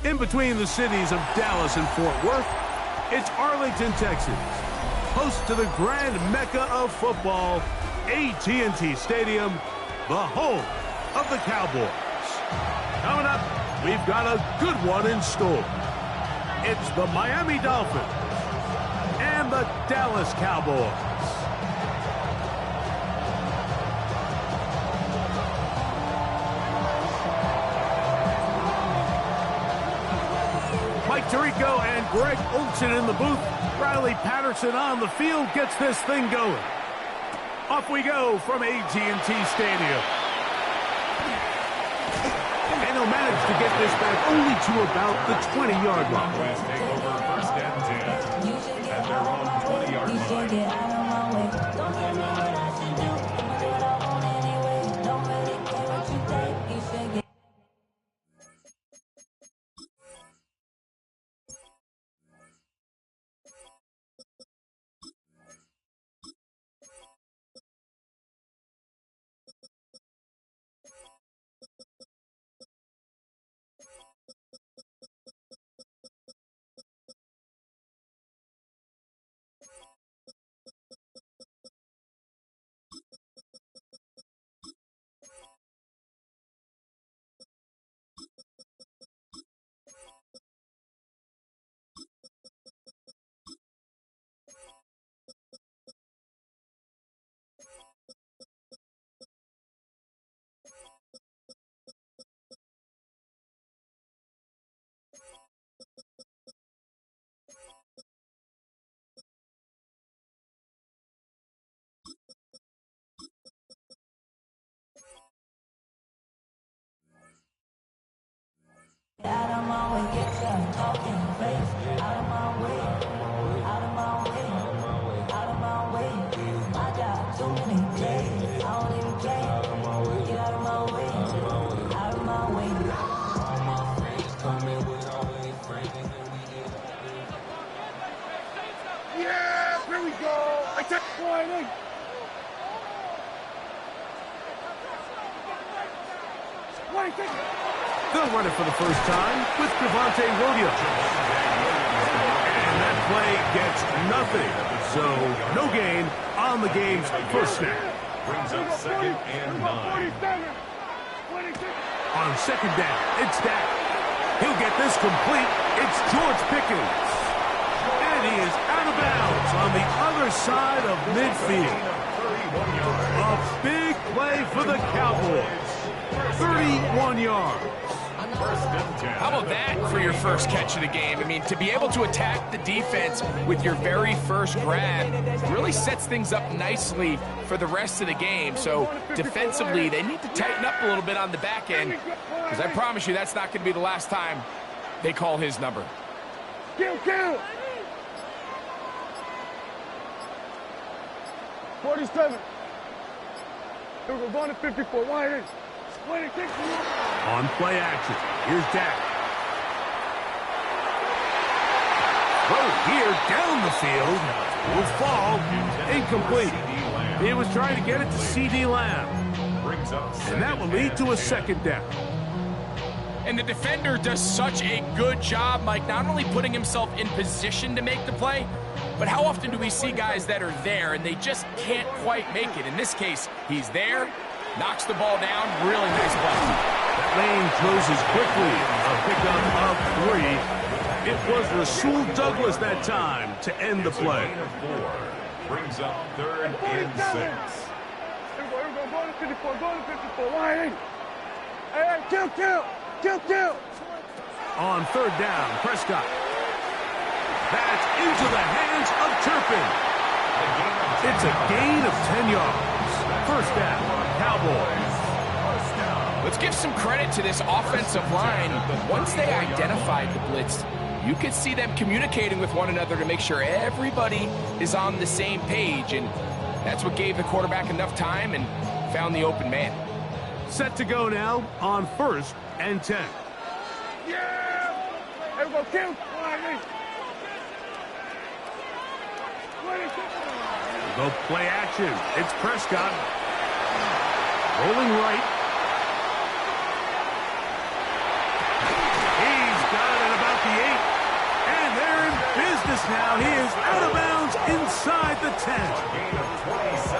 In between the cities of Dallas and Fort Worth, it's Arlington, Texas, host to the grand mecca of football, AT&T Stadium, the home of the Cowboys. Coming up, we've got a good one in store. It's the Miami Dolphins and the Dallas Cowboys. Mike Tirico and Greg Olsen in the booth. Riley Patterson on the field gets this thing going. Off we go from AT&T Stadium. And he'll manage to get this back only to about the 20-yard line. Take over first and 10 at their own 20-yard line. Out of my way, get you talking face. Out of my way, out of my way, out of my way. I got too many plays. I don't even play. Get out of my way, out of my way. All my friends coming with always friends. Yeah, here we go. I take one in. They'll run it for the first time with Devontae Williams. And that play gets nothing. So no gain on the game's first snap. Brings up second and 9. On second down, it's Dak. He'll get this complete. It's George Pickens. And he is out of bounds on the other side of midfield. A big play for the Cowboys. 31 yards. How about that for your first catch of the game? I mean, to be able to attack the defense with your very first grab really sets things up nicely for the rest of the game. So defensively, they need to tighten up a little bit on the back end, because I promise you that's not going to be the last time they call his number. Kill. 47. We're going to 54. Wide in. On play action, here's Dak. Throw here down the field. Will fall. Incomplete. He was trying to get it to C.D. Lamb. And that will lead to a second down. And the defender does such a good job, Mike, not only putting himself in position to make the play, but how often do we see guys that are there and they just can't quite make it? In this case, he's there, knocks the ball down, really nice play. That lane closes quickly. A pickup of 3. It was Rasul Douglas that time to end the play. Brings up third and 6. Here we go. Go to 54. Go to 54. Wide in. Hey, kill. On third down, Prescott. That's into the hands of Turpin. It's a gain of 10 yards. First down, Cowboys. Let's give some credit to this offensive line. Once they identified the blitz, you could see them communicating with one another to make sure everybody is on the same page, and that's what gave the quarterback enough time and found the open man. Set to go now on first and 10. Yeah! Here we go. Kill. Wide in. Go play action. It's Prescott. Rolling right. He's got now. He is out of bounds inside the 10.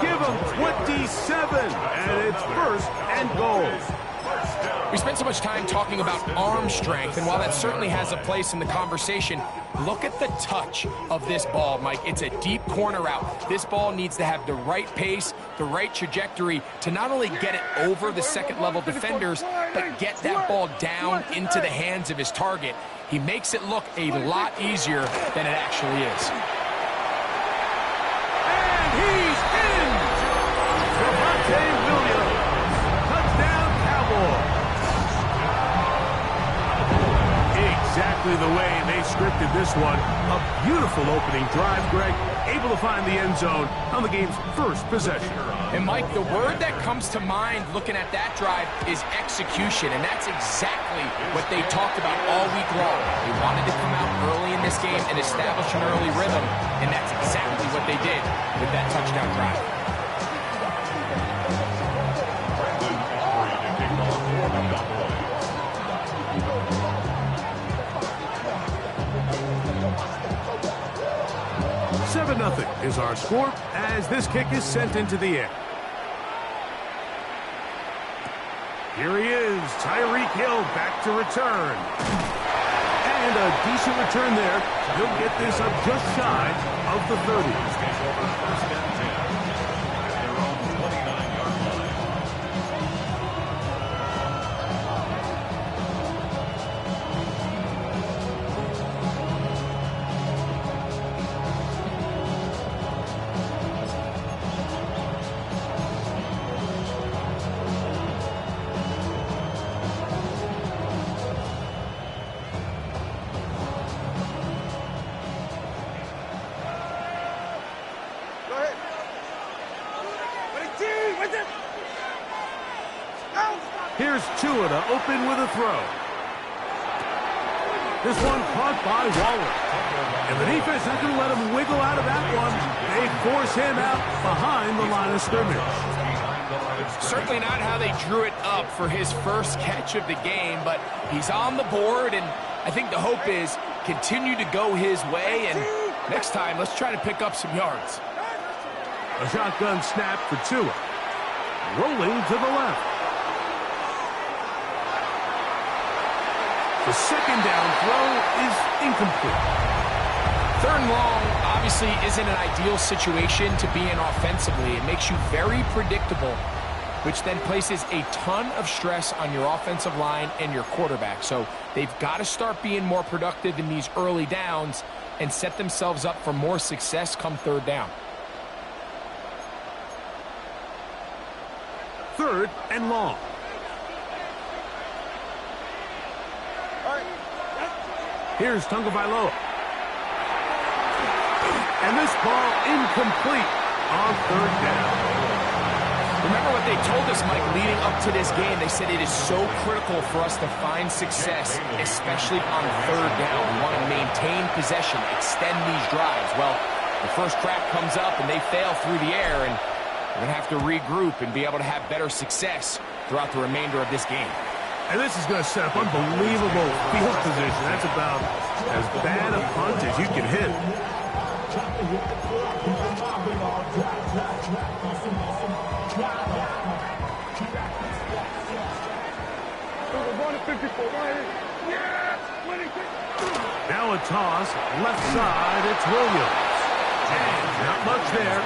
Give him 27, and it's first and goal. We spent so much time talking about arm strength, and while that certainly has a place in the conversation, look at the touch of this ball, Mike. It's a deep corner route. This ball needs to have the right pace, the right trajectory to not only get it over the second-level defenders, but get that ball down into the hands of his target. He makes it look a lot easier than it actually is. And he's in! Javonte Williams. Touchdown, Cowboys. Exactly the way they scripted this one. A beautiful opening drive, Greg. Able to find the end zone on the game's first possession. And, Mike, the word that comes to mind looking at that drive is execution, and that's exactly what they talked about all week long. They wanted to come out early in this game and establish an early rhythm, and that's exactly what they did with that touchdown drive. Nothing is our score as this kick is sent into the air. Here he is, Tyreek Hill back to return. And a decent return there. He'll get this up just shy of the 30. Here's Tua to open with a throw. This one caught by Waller. And the defense not going to let him wiggle out of that one. They force him out behind the line of scrimmage. Certainly not how they drew it up for his first catch of the game, but he's on the board, and I think the hope is continue to go his way, and next time, let's try to pick up some yards. A shotgun snap for Tua. Rolling to the left. The second down throw is incomplete. Third and long obviously isn't an ideal situation to be in offensively. It makes you very predictable, which then places a ton of stress on your offensive line and your quarterback. So they've got to start being more productive in these early downs and set themselves up for more success come third down. Third and long. Here's Tagovailoa. And this ball incomplete on third down. Remember what they told us, Mike, leading up to this game. They said it is so critical for us to find success, especially on third down. We want to maintain possession, extend these drives. Well, the first crack comes up and they fail through the air, and we're going to have to regroup and be able to have better success throughout the remainder of this game. And this is going to set up unbelievable field position. That's about as bad a punt as you can hit. Now a toss, left side, it's Williams. And not much there.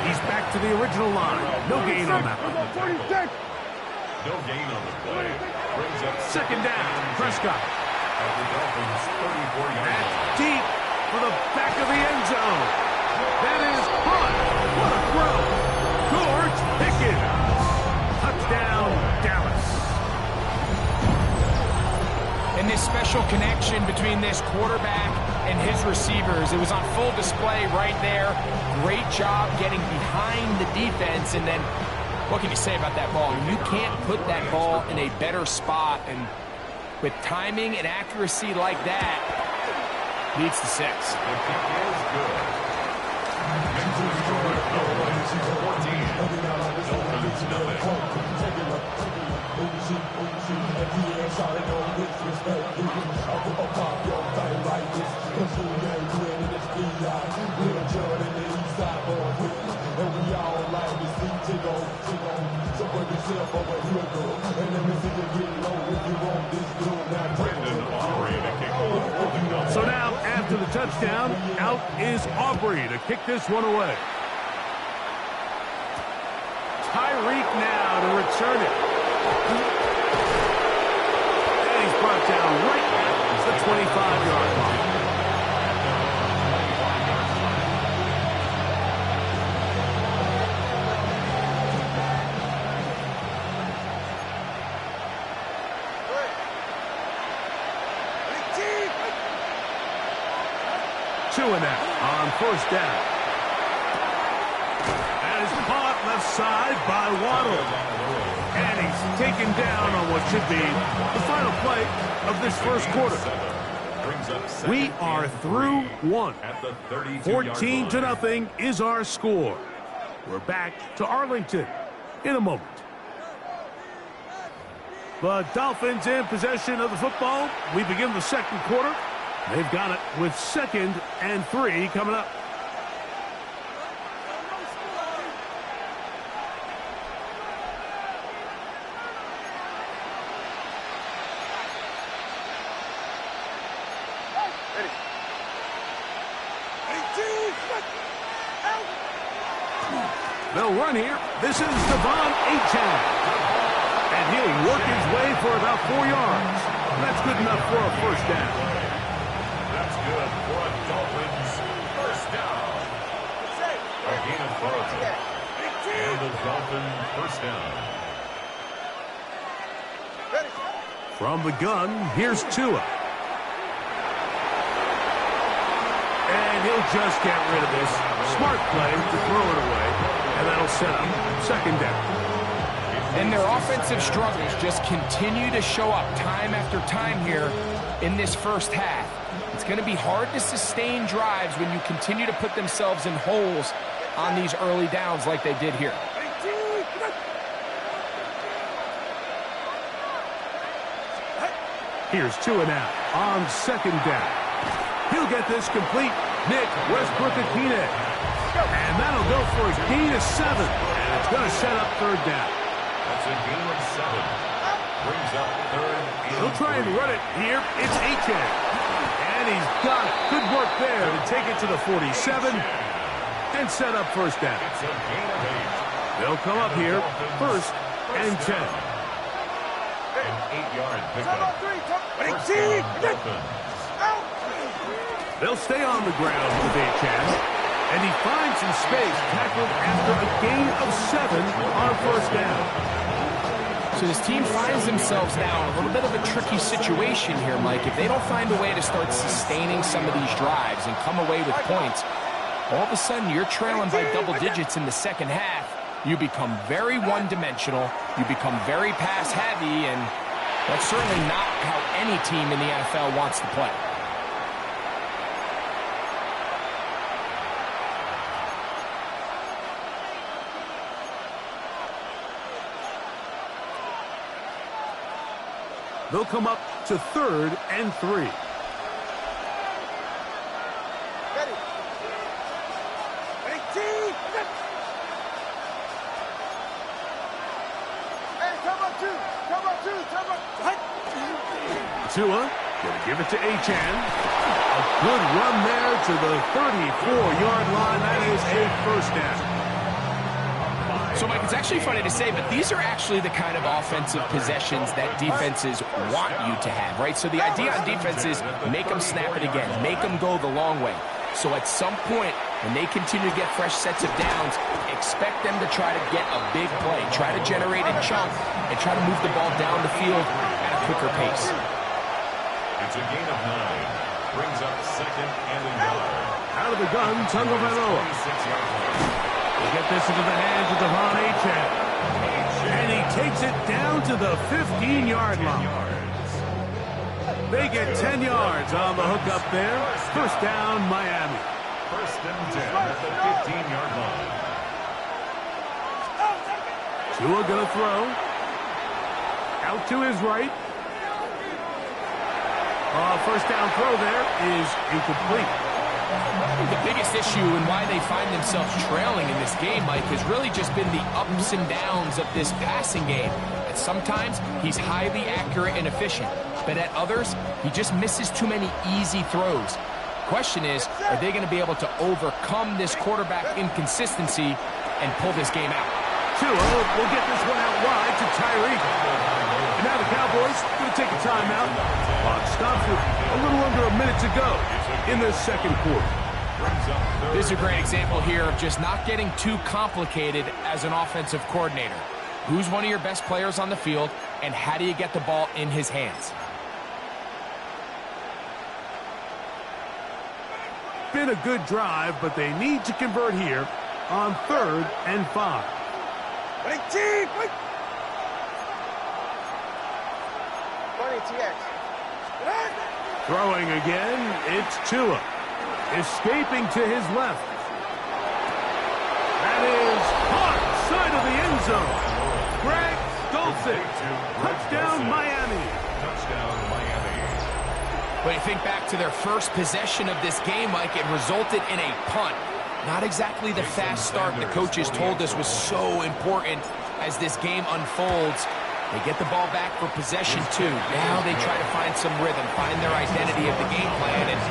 He's back to the original line. No gain on that one. No gain on the play. Brings up second down, Prescott. At the Dolphins' 34-yard That's line. deep for the back of the end zone. That is caught. What a throw. George Pickens. Touchdown, Dallas. And this special connection between this quarterback and his receivers, it was on full display right there. Great job getting behind the defense, and then what can you say about that ball? You can't put that ball in a better spot, and with timing and accuracy like that, leads to 6. The kick is good. Victory score, Dolphins 14. Dolphins nothing. So now, after the touchdown, out is Aubrey to kick this one away. Tyreek now to return it. And he's brought down right at the 25-yard line. Two and out on first down. And it's caught left side by Waddle. And he's taken down on what should be the final play of this first quarter. We are through one. 14-0 is our score. We're back to Arlington in a moment. The Dolphins in possession of the football. We begin the second quarter. They've got it with 2nd and 3 coming up. They'll run here. This is Devon Achane. And he'll work his way for about 4 yards. That's good enough for a first down. That's good for a Dolphins first down. A gain of 4. And the Dolphins first down. From the gun, here's Tua. And he'll just get rid of this. Smart play to throw it away. And that'll set up 2nd down. And their offensive struggles just continue to show up time after time here in this first half. It's going to be hard to sustain drives when you continue to put themselves in holes on these early downs like they did here. Here's Tua now on 2nd down. He'll get this complete. Nick Westbrook-Akine. And that'll go for a gain of 7. And it's going to set up 3rd down. That's a gain of 7. Brings up 3rd and He'll try and run it here. It's Achane. And he's got it. Good work there to take it to the 47 and set up 1st down. It's a gain of 8. They'll come up here 1st and 10. An 8-yard pickup. First down, Dolphins. They'll stay on the ground with Achane. And he finds some space, tackled after a gain of 7 on 1st down. So this team finds themselves now in a little bit of a tricky situation here, Mike. If they don't find a way to start sustaining some of these drives and come away with points, all of a sudden you're trailing by double digits in the second half. You become very one-dimensional. You become very pass-heavy, and that's certainly not how any team in the NFL wants to play. They'll come up to 3rd and 3. Ready. Ready, team. Hey, come on, 2. Come on, 2. Come on. Tua gonna give it to Achane. A good run there to the 34-yard line. That is a 1st down. So, Mike, it's actually funny to say, but these are actually the kind of offensive possessions that defenses want you to have, right? So the idea on defense is make them snap it again, make them go the long way. So at some point, when they continue to get fresh sets of downs, expect them to try to get a big play, try to generate a chunk, and try to move the ball down the field at a quicker pace. It's a gain of 9. Brings up 2nd and a yard. Out of the gun, Tagovailoa. 26-yard line. They get this into the hands of Devon Achane. And he takes it down to the 15-yard line. They get 10 yards on the hook up there. 1st down, Miami. 1st and 10 at the 15-yard line. Tua gonna throw. Out to his right. 1st down throw there is incomplete. I think the biggest issue and why they find themselves trailing in this game, Mike, has really just been the ups and downs of this passing game. And sometimes he's highly accurate and efficient, but at others, he just misses too many easy throws. Question is, are they going to be able to overcome this quarterback inconsistency and pull this game out? Tua will get this one out wide to Tyreek. And now the Cowboys going to take a timeout. Clock stops with a little under a minute to go in the second quarter. This is a great example here of just not getting too complicated as an offensive coordinator. Who's one of your best players on the field, and how do you get the ball in his hands? Been a good drive, but they need to convert here on 3rd and 5. Throwing again, it's Tua. Escaping to his left. That is caught side of the end zone. Greg Dulcich. Touchdown, Miami. Touchdown, Miami. But you think back to their first possession of this game, Mike, it resulted in a punt. Not exactly the fast start the coaches told us was so important as this game unfolds. They get the ball back for possession 2. Now they try to find some rhythm, find their identity of the game plan, and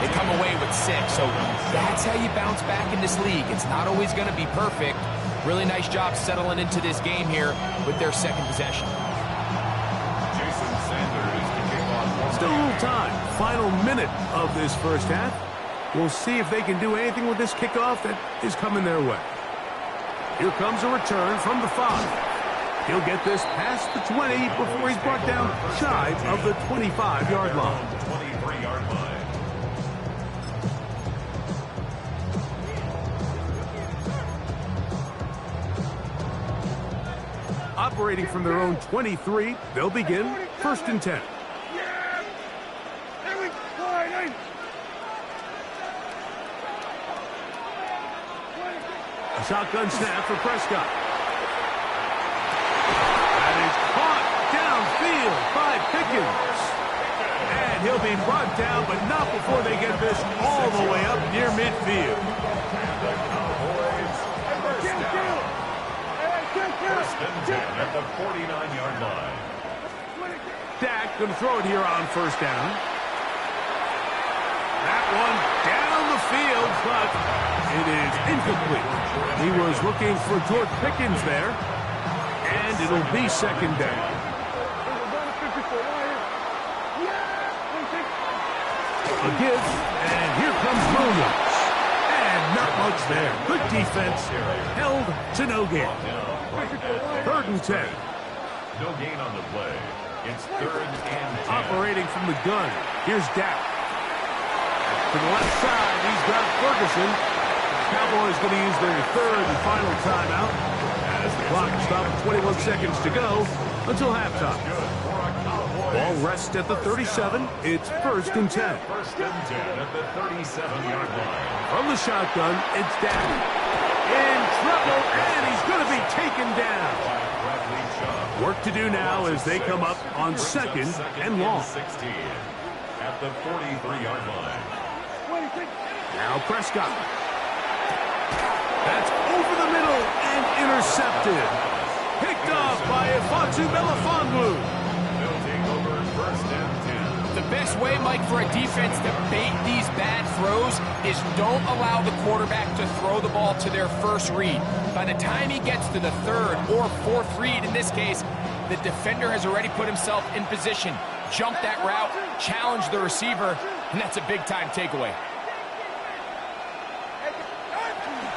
they come away with 6. So that's how you bounce back in this league. It's not always going to be perfect. Really nice job settling into this game here with their second possession. Jason Sanders to kick off. Still a little time. Final minute of this first half. We'll see if they can do anything with this kickoff that is coming their way. Here comes a return from the 5. He'll get this past the 20 before he's brought down shy of the 25-yard line. 23-yard line. Operating from their own 23, they'll begin 1st and 10. A shotgun snap for Prescott. That is caught downfield by Pickens. And he'll be brought down, but not before they get this all the way up near midfield. First and 10 at the 49-yard line. Dak going to throw it here on 1st down. That one down the field, but it is incomplete. He was looking for George Pickens there, and it'll be 2nd down. A give, and here comes Williams. And not much there. Good defense, held to no gain. 3rd and 10. No gain on the play. It's 3rd and 10. Operating from the gun. Here's Dak. To the left side, he's got Ferguson. Cowboys going to use their 3rd and final timeout as the clock stops 21 seconds to go until halftime. Ball rests at the 37. It's 1st and 10. 1st and 10 at the 37-yard line. From the shotgun, it's Dak. In trouble, and he's going to be taken down. Work to do now as they come up on 2nd and long. 16 at the 43-yard line. Now Prescott. That's over the middle and intercepted. Picked off by Ifeatu Melifonwu. They'll take over 1st and 10. The best way, Mike, for a defense to bait these bad throws is don't allow the quarterback to throw the ball to their first read. By the time he gets to the 3rd or 4th read, in this case, the defender has already put himself in position, jump that route, challenge the receiver, and that's a big-time takeaway.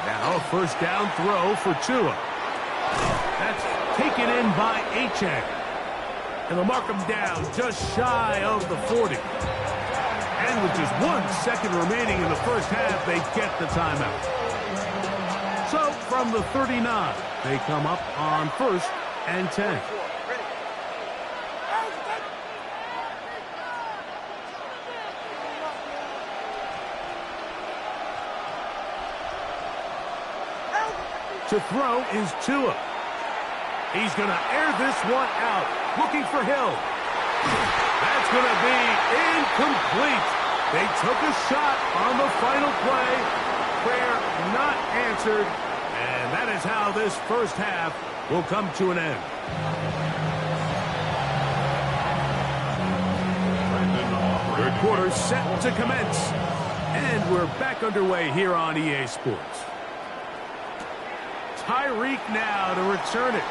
Now, 1st down throw for Tua. That's taken in by Achane. And they'll mark him down just shy of the 40. And with just 1 second remaining in the first half, they get the timeout. So, from the 39, they come up on 1st and 10. To throw is Tua. He's going to air this one out, looking for Hill. That's going to be incomplete. They took a shot on the final play. Prayer not answered. And that is how this first half will come to an end. Third quarter set to commence. And we're back underway here on EA Sports. Tyreek now to return it.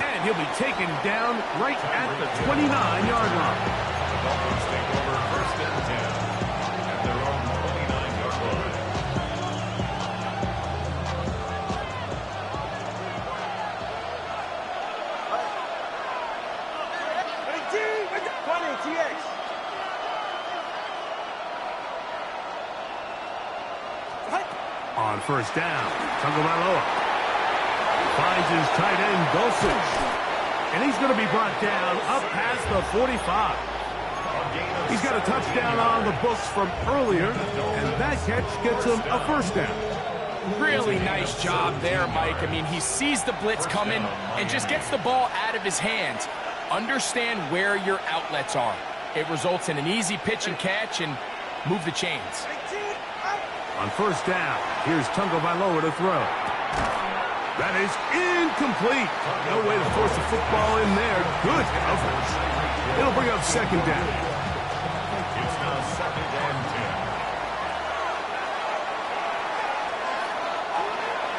And he'll be taken down right at the 29-yard line. The Dolphins take over first and 10 at their own 29-yard line. On first down, Tagovailoa finds his tight end, Dulcich. And he's going to be brought down up past the 45. He's got a touchdown on the books from earlier, and that catch gets him a first down. Really nice job there, Mike. I mean, he sees the blitz coming and just gets the ball out of his hands. Understand where your outlets are. It results in an easy pitch and catch and move the chains. On first down, here's Tagovailoa to throw. That is incomplete. No way to force the football in there. Good coverage. It'll bring up second down. It's now second and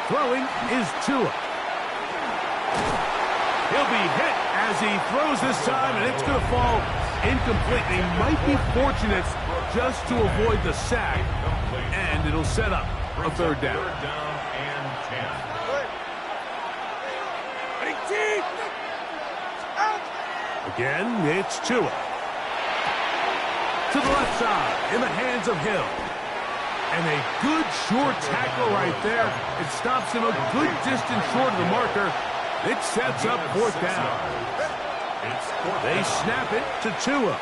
10. Throwing is Tua. He'll be hit as he throws this time, and it's going to fall incomplete. They might be fortunate just to avoid the sack, and it'll set up a third down. Third down and 10. Again, it's Tua. To the left side, in the hands of Hill. And a good short tackle right there. It stops him a good distance short of the marker. It sets up fourth down. They snap it to Tua.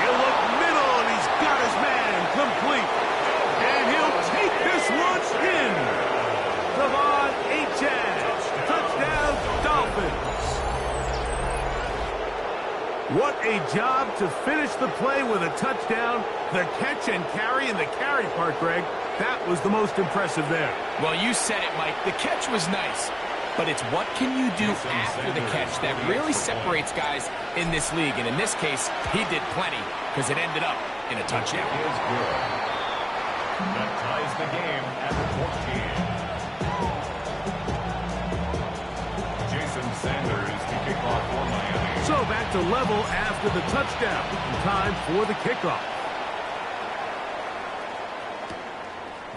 He'll look middle, and he's got his man complete. And he'll take this one in. Devon Achane. Touchdown, Dolphins. What a job to finish the play with a touchdown. The catch and carry, and the carry part, Greg, that was the most impressive there. Well, you said it, Mike. The catch was nice. But it's what can you do after the catch that really separates guys in this league. And in this case, he did plenty because it ended up in a touchdown. Is good. That ties the game at 14. Jason Sanders to kick off for Miami. So back to level after the touchdown. Time for the kickoff.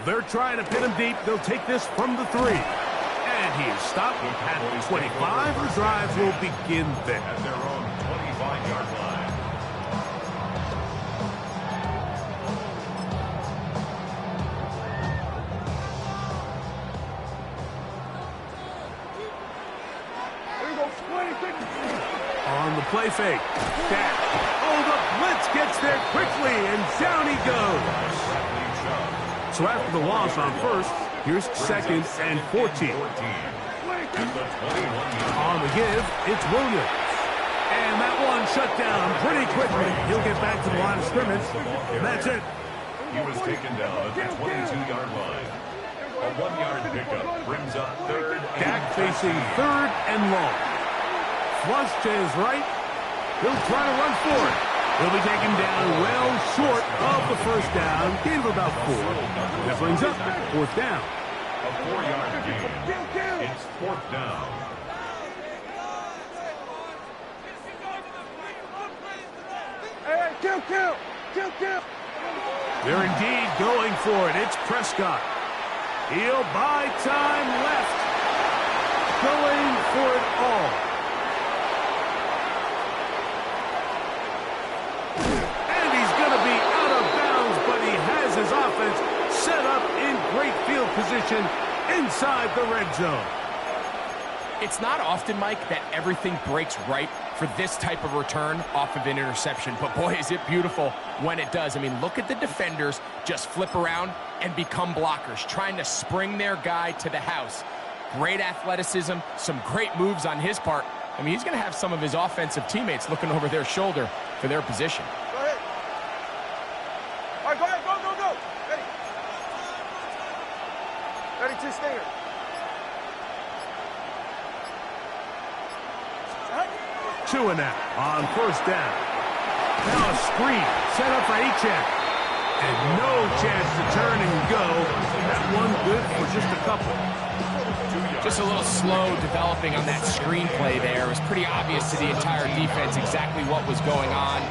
They're trying to pin him deep. They'll take this from the 3. And he is stopped at the 25. The drive will begin there. At their own 25-yard line. On the play fake. Back. Oh, the blitz gets there quickly, and down he goes. So after the loss on first, here's second and 14. On the give, it's Williams. And that one shut down pretty quickly. He'll get back to the line of scrimmage, and that's it. He was taken down at the 22-yard line. A 1-yard pickup brings up third. Dak facing third and long. Flush to his right. He'll try to run for it. He'll be taken down well short of the first down. Gain of about 4. That brings up fourth down. A 4-yard gain. It's fourth down. Kill. They're indeed going for it. It's Prescott. He'll buy time left. Going for it all. And he's going to be out of bounds, but he has his offense set up in great field position inside the red zone. It's not often, Mike, that everything breaks right for this type of return off of an interception. But boy, is it beautiful when it does. I mean, look at the defenders just flip around and become blockers, trying to spring their guy to the house. Great athleticism, some great moves on his part, I mean, he's going to have some of his offensive teammates looking over their shoulder for their position. Go ahead. All right, go ahead. Go, go, go. Ready. Ready, two stinger. Two and out on first down. Now a screen set up for H-Check. And no chance to turn and go. That one good for just a couple. Just a little slow developing on that screenplay there. It was pretty obvious to the entire defense exactly what was going on.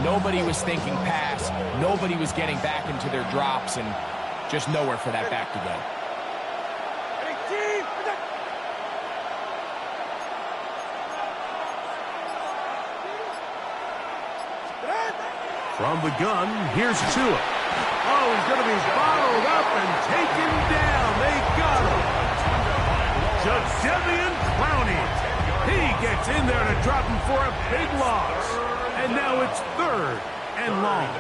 Nobody was thinking pass. Nobody was getting back into their drops, and just nowhere for that back to go. From the gun, here's Tua. Oh, he's going to be bottled up and taken down. They got him. Jadeveon Clowney. He gets in there to drop him for a big loss. And now it's 3rd and long.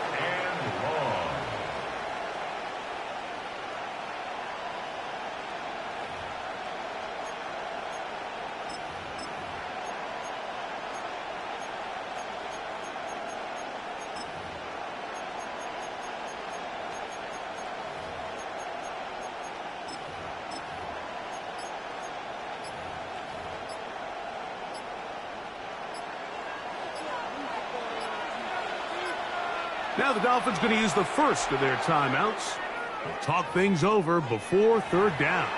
Now the Dolphins going to use the first of their timeouts. They'll talk things over before 3rd down.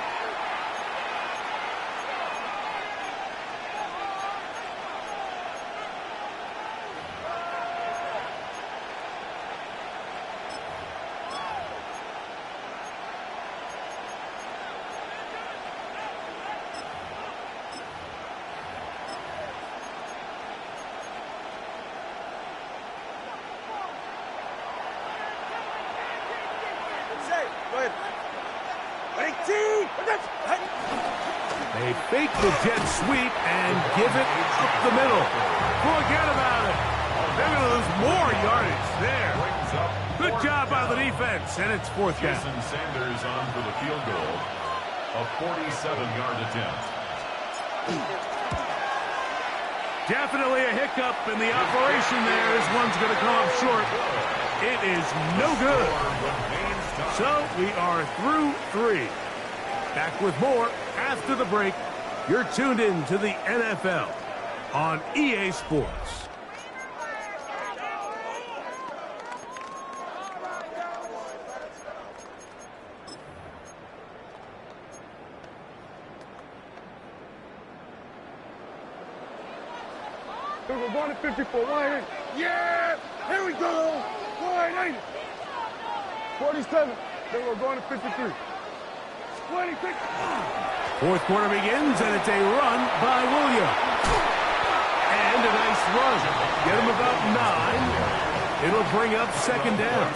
They fake the jet sweep and give it up the middle. Forget about it. They're going to lose more yardage there. Good job by the defense, and it's 4th down. Jason Sanders on for the field goal. A 47-yard attempt. Definitely a hiccup in the operation there. This one's going to come up short. It is no good. So we are through 3. Back with more after the break. You're tuned in to the NFL on EA Sports. We're going to 54. Wide 8. Yeah! Here we go! Wide 8. 47. Then we're going to 53. 26. 4th quarter begins, and it's a run by Williams. And a nice run. Get him about 9. It'll bring up 2nd down.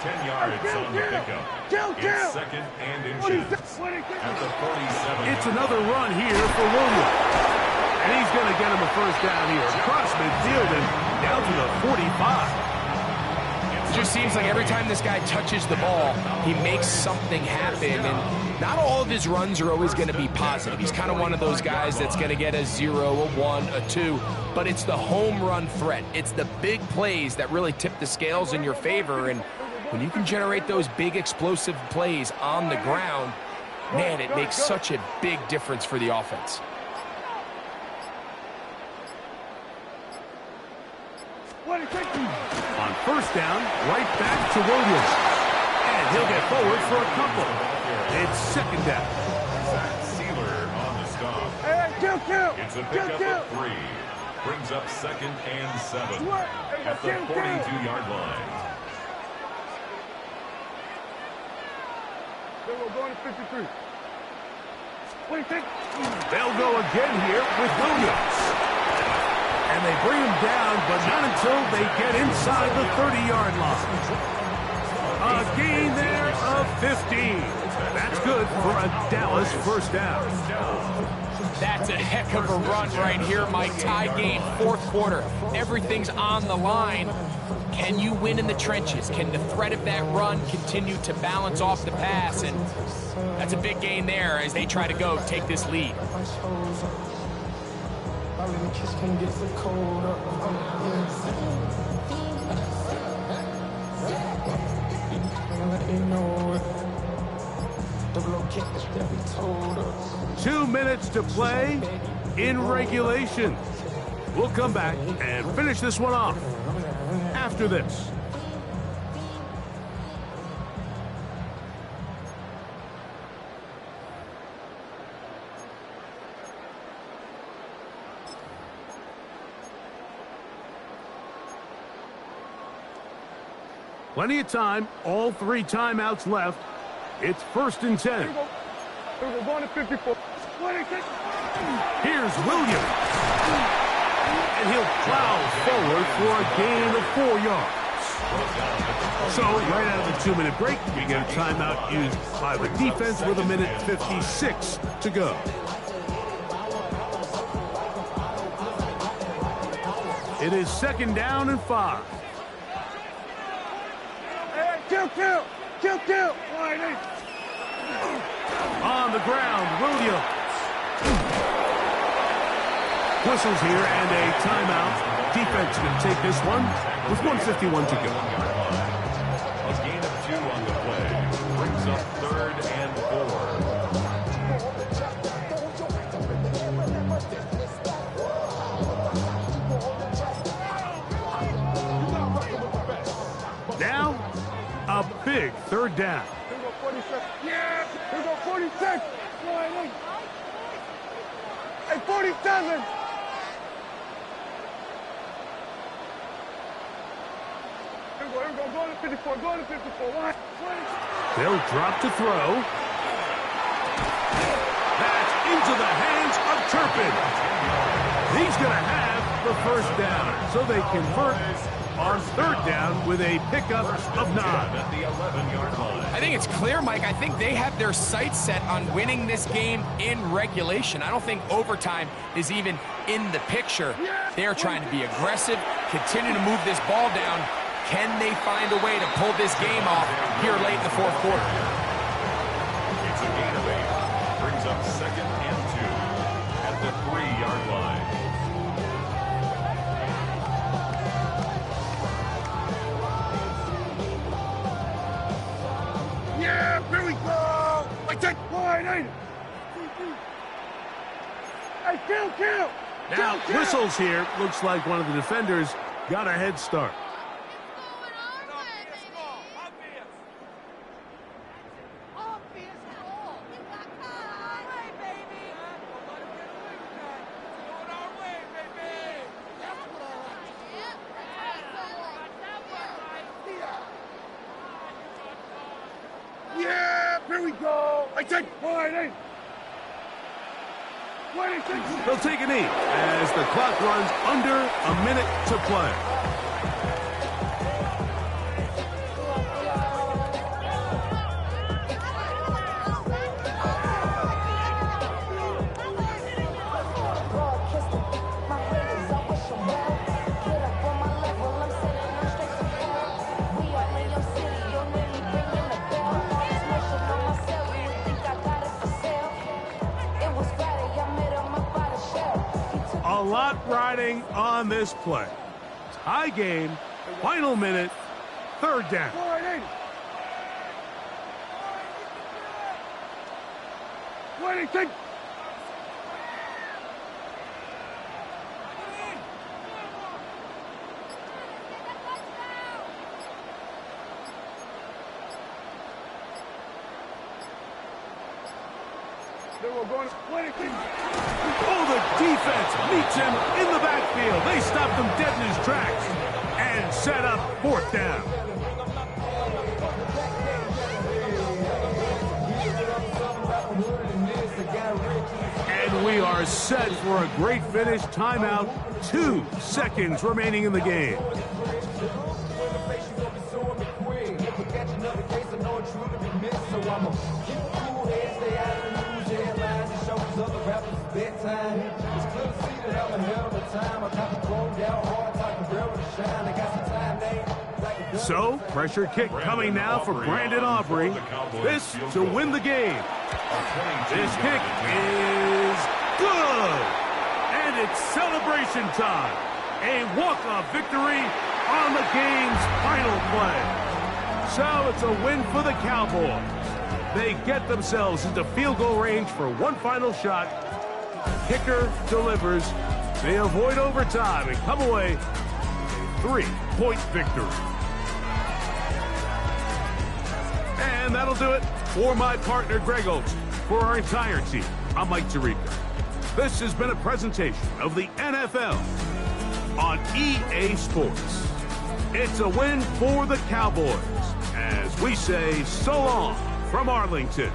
10 yards on the pickup. It's 2nd and inches. At the 47. It's another run here for Williams. And he's going to get him a 1st down here. Across midfield and down to the 45. It just seems like every time this guy touches the ball, he makes something happen. And not all of his runs are always going to be positive. He's kind of one of those guys that's going to get a 0, a 1, a 2. But it's the home run threat. It's the big plays that really tip the scales in your favor. And when you can generate those big explosive plays on the ground, man, it makes such a big difference for the offense. On 1st down, right back to Williams. And he'll get forward for a couple. It's 2nd down. Sealer on the stop. Hey, kill. It's a pickup of 3. Brings up 2nd and 7. At the 42-yard line. Then we're going to 53. They'll go again here with Williams. And they bring him down, but not until they get inside the 30-yard line. A gain there of 15. That's good for a Dallas 1st down. That's a heck of a run right here, Mike. Tie game, 4th quarter. Everything's on the line. Can you win in the trenches? Can the threat of that run continue to balance off the pass? And that's a big gain there as they try to go take this lead. Two minutes to play in regulation. We'll come back and finish this one off after this. Plenty of time, all 3 timeouts left. It's 1st and 10. We're going to 54. Here's Williams. And he'll plow forward for a gain of 4 yards. So, right out of the 2-minute break, we get a timeout used by the defense with 1:56 to go. It is 2nd down and 5. Kill! On the ground, Williams. Whistles here and a timeout. Defense can take this one with 1:51 to go. A gain of 2 on the play. Brings up 3rd and 4. Now, a big 3rd down. Here we go, 46. Yeah! Here we go, 46. Hey, 47. Here we go, going to 54, going to 54. They'll drop to throw. That's into the hands of Turpin. He's going to have the 1st down. So they convert on 3rd down with a pickup of 9. At the 11-yard line. I think it's clear, Mike. I think they have their sights set on winning this game in regulation. I don't think overtime is even in the picture. They're trying to be aggressive, continue to move this ball down. Can they find a way to pull this game off here late in the 4th quarter? It's a gain of 8. Brings up 2nd and 2 at the 3-yard line. Yeah, here we go. I take wide. Hey, kill. Now, whistles here. Looks like one of the defenders got a head start. Yeah, here we go. I take wide. They'll take a knee as the clock runs under a minute to play. A lot riding on this play. Tie game, final minute, 3rd down. Take. They were going to play. Oh, the defense meets him in the backfield. They stopped him dead in his tracks and set up 4th down. And we are set for a great finish. Timeout. 2 seconds remaining in the game. So, pressure kick coming now for Brandon Aubrey. This to win the game. This kick is good. And And it's celebration time. A walk-off victory on the game's final play. So it's a win for the Cowboys. They get themselves into field goal range for one final shot. Kicker delivers. They avoid overtime and come away with a 3-point victory. And that'll do it for my partner, Greg Olson. For our entire team, I'm Mike Tirico. This has been a presentation of the NFL on EA Sports. It's a win for the Cowboys as we say so long from Arlington.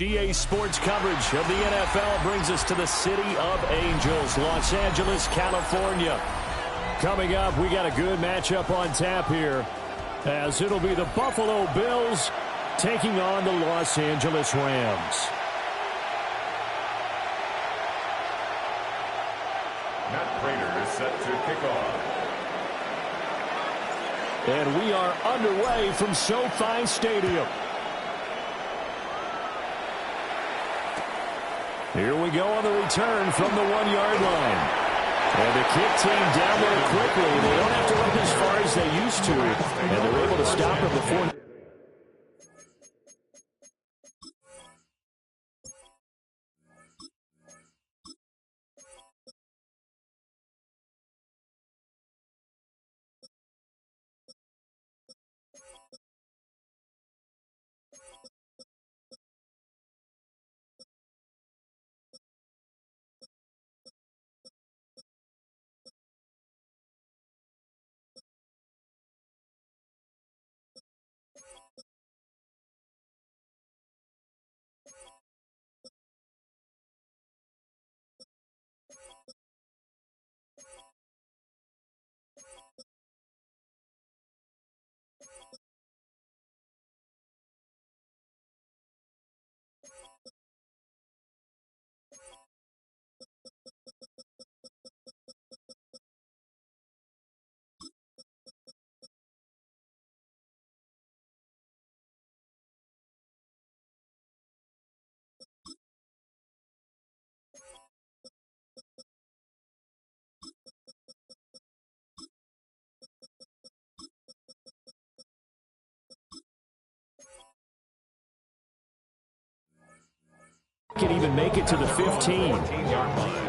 EA Sports coverage of the NFL brings us to the City of Angels, Los Angeles, California. Coming up, we got a good matchup on tap here, as it'll be the Buffalo Bills taking on the Los Angeles Rams. Matt Prater is set to kick off. And we are underway from SoFi Stadium. Here we go on the return from the 1-yard line. And the kick team down there quickly. They don't have to run as far as they used to. And they're able to stop it before even make it to the 15. 14-yard line.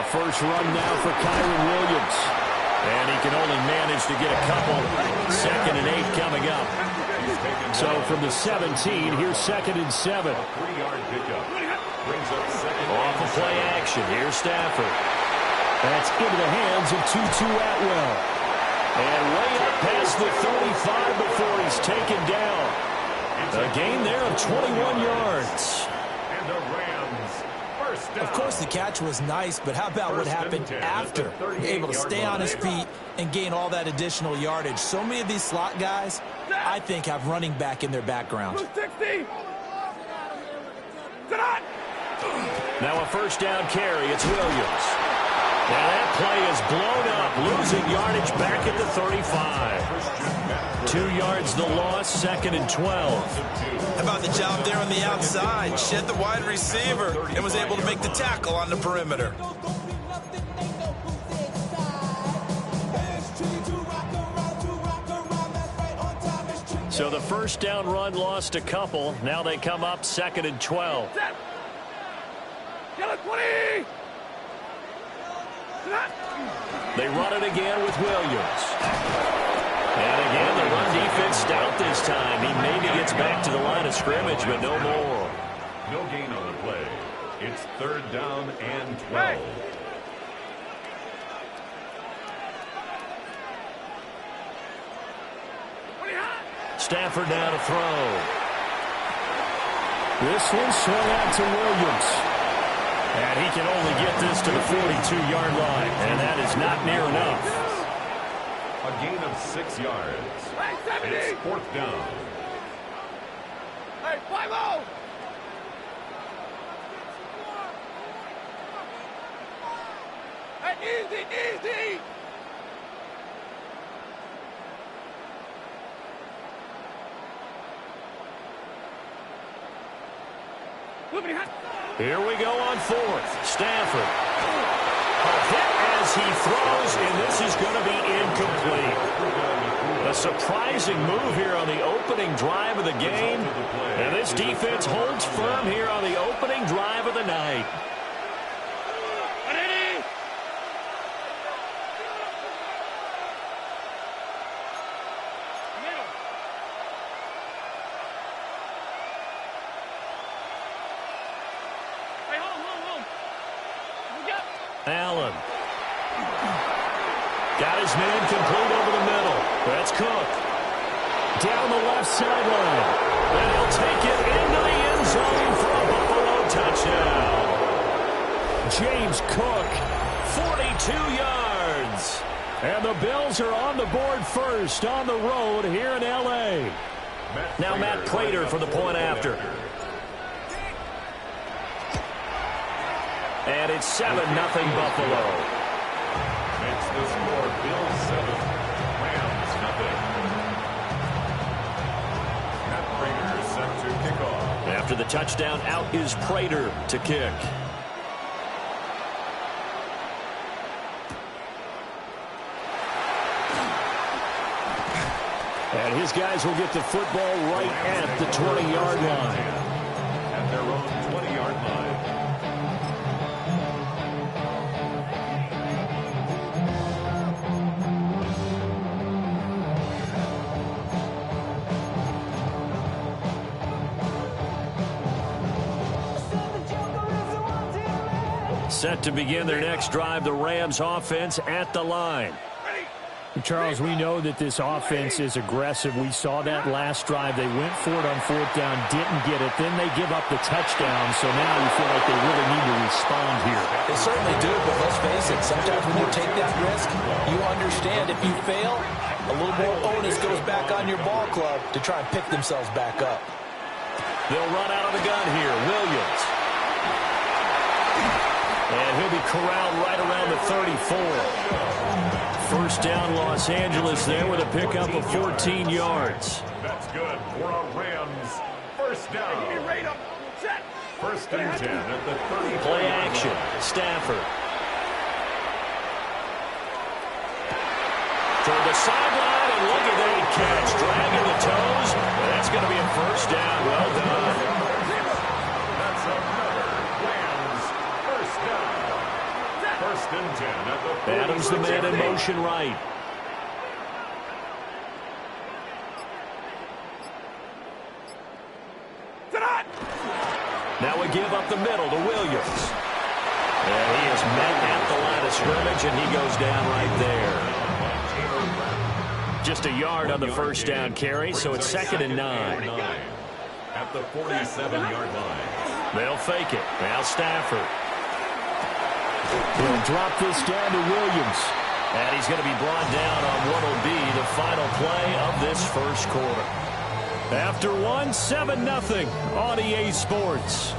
First run now for Kyron Williams. And he can only manage to get a couple. 2nd and 8 coming up. So from the 17, here's 2nd and 7. 3-yard pickup. Brings up 2nd. Off of play action. Here's Stafford. That's into the hands of Tutu Atwell. And way up past the 35 before he's taken down. A gain there of 21 yards. And the Rams. Of course, the catch was nice, but how about what happened after? Able to stay on his feet and gain all that additional yardage. So many of these slot guys, I think, have running back in their background. Now a first down carry. It's Williams. Now that play is blown up, losing yardage back at the 35. 2 yards the loss, 2nd and 12. How about the job there on the outside? Shed the wide receiver and was able to make the tackle on the perimeter. So the first down run lost a couple. Now they come up 2nd and 12. They run it again with Williams. And again, the run defense stout this time. He maybe gets back to the line of scrimmage, but no more. No gain on the play. It's 3rd down and 12. Stafford now to throw. This one swung out to Williams. And he can only get this to the 42-yard line. And that is not near enough. A gain of 6 yards. It's 4th down. Hey, 5-0! Hey, easy, easy! Here we go on 4th. Stafford. A hit as he throws, and this is going to be incomplete. A surprising move here on the opening drive of the game. And this defense holds firm here on the opening drive of the night. Allen. Got his man complete over the middle. That's Cook. Down the left sideline. And he'll take it into the end zone for a Buffalo touchdown. James Cook, 42 yards. And the Bills are on the board first on the road here in L.A. Now Matt Prater for the point after. And it's 7-0 Buffalo. Makes the score Bills 7, Rams nothing. Matt Prater set to kick off. After the touchdown, out is Prater to kick. And his guys will get the football right at the 20-yard line. At their own 20-yard line. Set to begin their next drive, the Rams offense at the line. Charles, we know that this offense is aggressive. We saw that last drive. They went for it on 4th down, didn't get it. Then they give up the touchdown, so now you feel like they really need to respond here. They certainly do, but let's face it, sometimes when you take that risk, you understand if you fail, a little more onus goes back on your ball club to try and pick themselves back up. They'll run out of the gun here. Williams. And he'll be corralled right around the 34. First down, Los Angeles there with a pickup of 14 yards. That's good for a Rams first down. First and 10 at the 30. Play action. Stafford. Toward the sideline, and look at that catch. Dragging the toes. That's going to be a first down. Well done. That's another Rams first down. First and 10 at the 30. Adams the man in motion right. Now we give up the middle to Williams. And he is met at the line of scrimmage, and he goes down right there. Just a yard on the first down carry, so it's 2nd and 9. At the 47-yard line. They'll fake it. Now Stafford. He'll drop this down to Williams. And he's going to be brought down on what will be the final play of this first quarter. After 7-0 on EA Sports.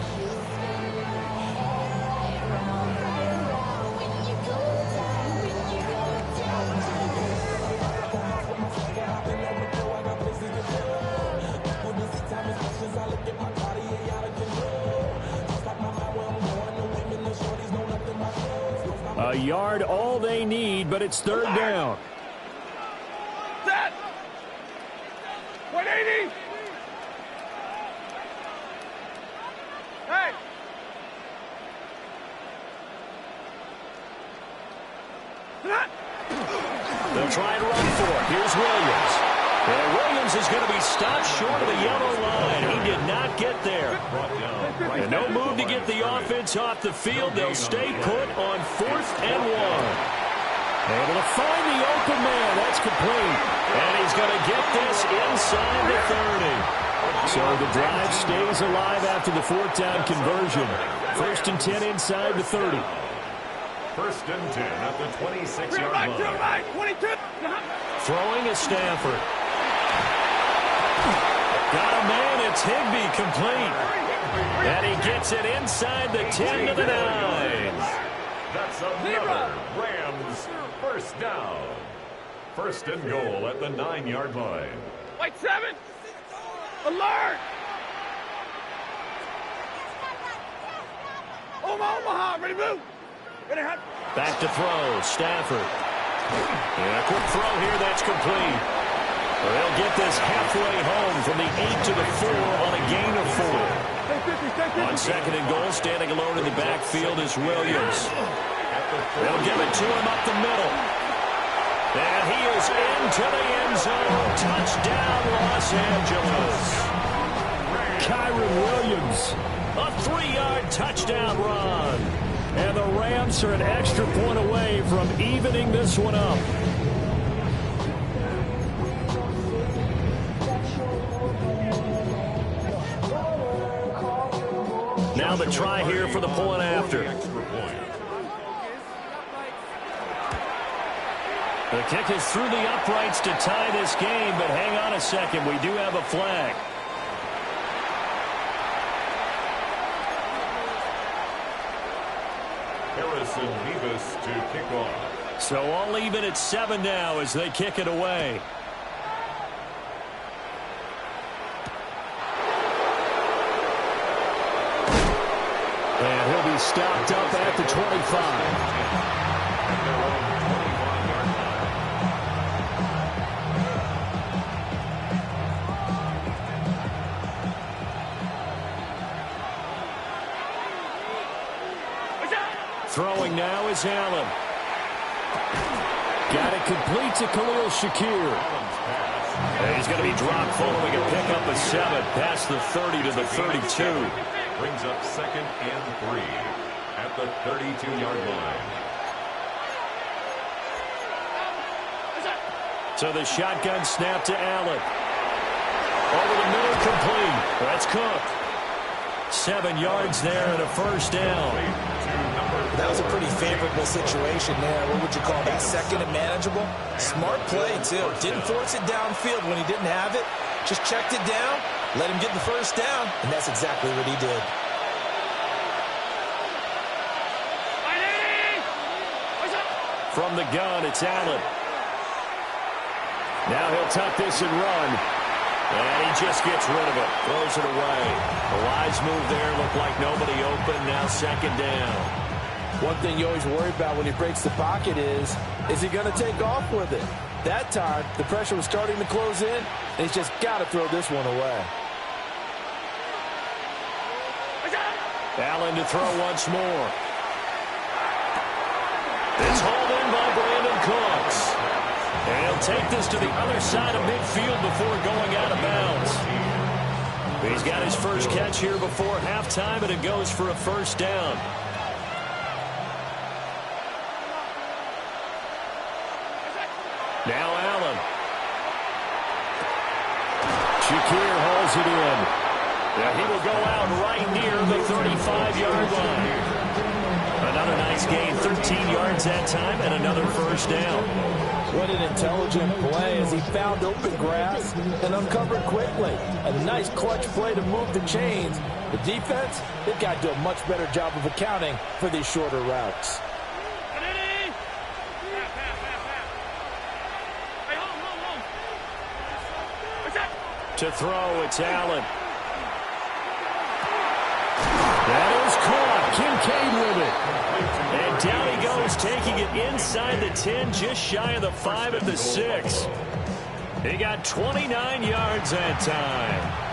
A yard, all they need, but it's 3rd down. Set! 180! Hey! They'll try and run for it. Here's Williams. And Williams is going to be stopped short of the yellow line. He did not get there. And no move to get the offense off the field. They'll stay put on 4th and 1. Able to find the open man. That's complete. And he's going to get this inside the 30. So the drive stays alive after the 4th down conversion. 1st and 10 inside the 30. 1st and 10 at the 26-yard line. 22. Throwing is Stafford. Got a man. It's Higbee complete. And he gets it inside the 10 to the 9. That's another Rams first down. 1st and goal at the 9-yard line. White 7. Alert! Omaha, ready to move. Ready to back to throw. Stafford. And a quick throw here. That's complete. They'll get this halfway home from the 8 to the 4 on a gain of 4. On 2nd and goal, standing alone in the backfield is Williams. They'll give it to him up the middle. And he is into the end zone. Touchdown, Los Angeles. Kyron Williams, a 3-yard touchdown run. And the Rams are an extra point away from evening this one up. Now the try here for the point after. The kick is through the uprights to tie this game, but hang on a second. We do have a flag. Harrison Nevis to kick off. So all even at 7 now as they kick it away. And he'll be stopped up at the 25. Throwing now is Allen. Got it complete to Khalil Shakir. And he's going to be dropped following a pickup of 7 past the 30 to the 32. Brings up 2nd and 3 at the 32-yard line. So the shotgun snap to Allen. Over the middle, complete. That's Cook. 7 yards there and a first down. That was a pretty favorable situation there. What would you call that? 2nd and manageable? Smart play, too. Didn't force it downfield when he didn't have it. Just checked it down, let him get the first down, and that's exactly what he did. From the gun, it's Allen. Now he'll tuck this and run. And he just gets rid of it. Throws it away. A wise move there. Looked like nobody open. Now second down. One thing you always worry about when he breaks the pocket is he going to take off with it? That time, the pressure was starting to close in, and he's just got to throw this one away. Allen to throw once more. It's hauled in by Brandon Cooks. And he'll take this to the other side of midfield before going out of bounds. He's got his first catch here before halftime, and it goes for a first down. Now Allen. Shakir hauls it in. Yeah, he will go out right near the 35-yard line. Another nice gain, 13 yards that time, and another first down. What an intelligent play as he found open grass and uncovered quickly. A nice clutch play to move the chains. The defense, they've got to do a much better job of accounting for these shorter routes. To throw, it's Allen. That is caught. Kincaid with it. And down he goes, taking it inside the 10, just shy of the 5 at the 6. He got 29 yards that time.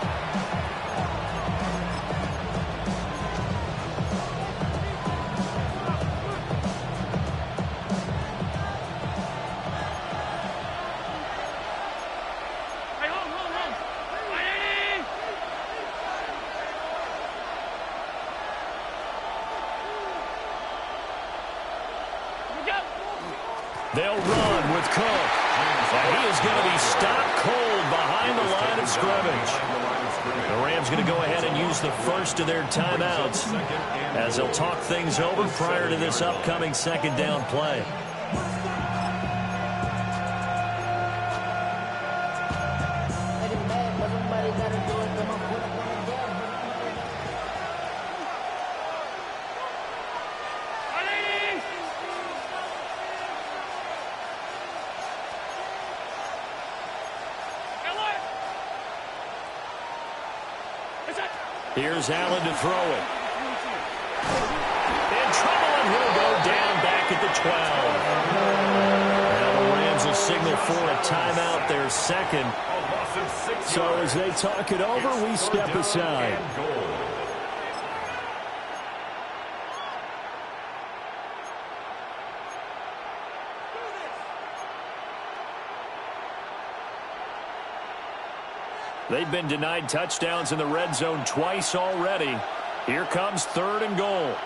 They'll run with Cook. And he is going to be stopped cold behind the line of scrimmage. The Rams going to go ahead and use the first of their timeouts as they'll talk things over prior to this upcoming second down play. Here's Allen to throw it. In trouble, and he'll go down back at the 12. Now the Rams will signal for a timeout, their second. So as they talk it over, we step aside. They've been denied touchdowns in the red zone twice already. Here comes third and goal.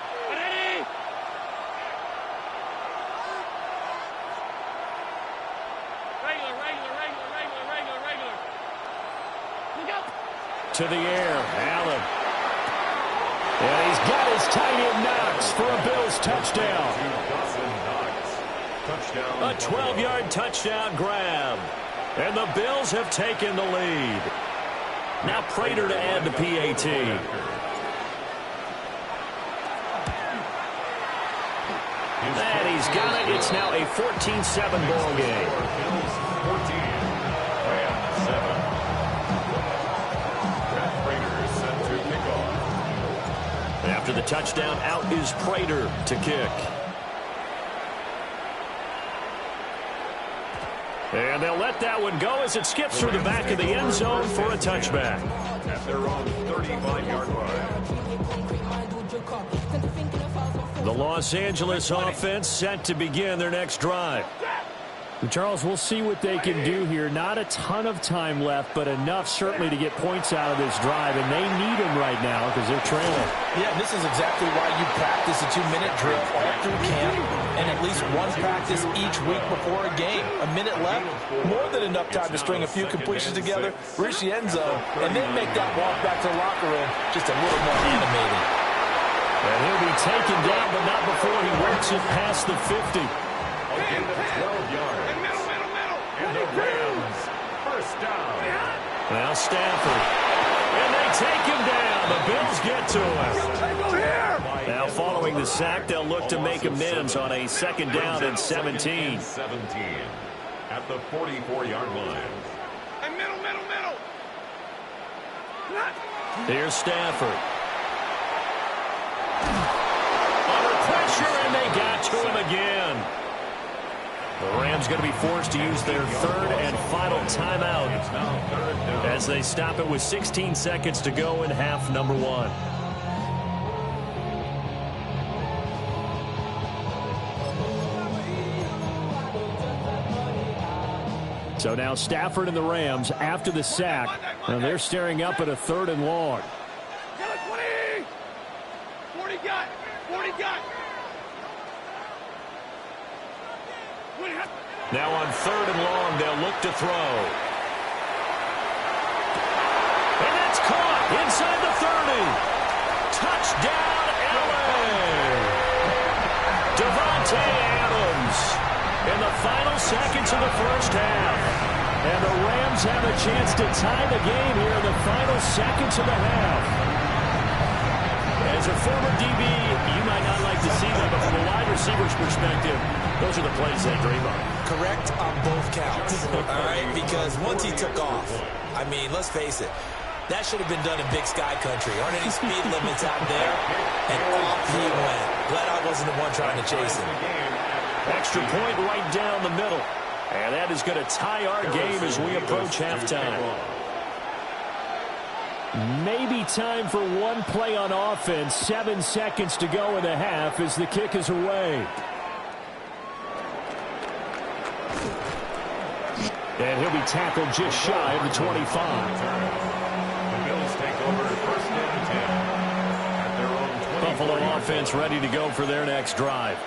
To the air, Allen. And he's got his tight end Knox for a Bills touchdown. A 12-yard touchdown grab. And the Bills have taken the lead. Now Prater to add the PAT. And he's got it. It's now a 14-7 ball game. 14, Rams 7. Prater set to kick off. After the touchdown, out is Prater to kick. And they'll let that one go as it skips through the back of the end zone for a touchback. At their own 35-yard line. The Los Angeles offense set to begin their next drive. Charles, we'll see what they can do here. Not a ton of time left, but enough certainly to get points out of this drive, and they need them right now because they're trailing. Yeah, this is exactly why you practice a 2-minute drill all through camp and at least one practice each week before a game. A minute left, more than enough time to string a few completions together, reach the end zone, and then make that walk back to the locker room just a little more animated. And he'll be taken down, but not before he works it past the 50. Again to 12 yards. And the Rams, first down. Now Stafford. And they take him down. The Bills get to him. Now following the sack, they'll look to make amends on a 2nd down and 17. At the 44-yard line. Middle. Here's Stafford. Under pressure, and they got to him again. The Rams going to be forced to use their 3rd and final timeout as they stop it with 16 seconds to go in half number 1. So now Stafford and the Rams, after the sack, they're staring up at a 3rd and long. 40 got. Now on 3rd and long, they'll look to throw. And that's caught inside the 30. Touchdown, LA! Devontae Adams in the final seconds of the first half. And the Rams have a chance to tie the game here in the final seconds of the half. As a former DB, you might not like to see that, but from a wide receiver's perspective, those are the plays they dream of. Correct on both counts, all right? Because once he took off, I mean, let's face it, that should have been done in Big Sky Country. Aren't any speed limits out there? And off he went. Glad I wasn't the one trying to chase him. Extra point right down the middle. And that is going to tie our game as we approach halftime. Maybe time for one play on offense. 7 seconds to go in the half as the kick is away. And he'll be tackled just shy of the 25. The Bills take over 1st and 10 at their own 20. Buffalo offense ready to go for their next drive.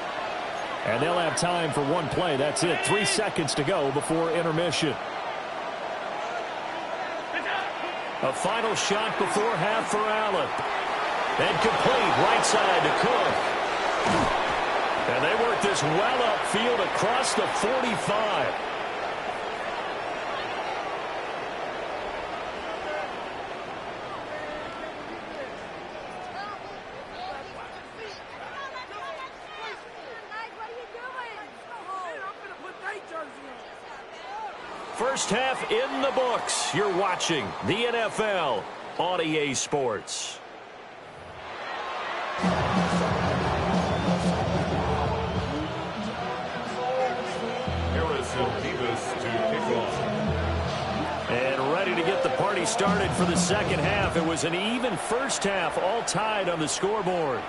And they'll have time for one play. That's it. 3 seconds to go before intermission. A final shot before half for Allen. And complete right side to Cook. And they work this well upfield across the 45. First half in the books. You're watching the NFL on EA Sports. Harrison Davis to kick off. And ready to get the party started for the second half. It was an even first half, all tied on the scoreboard.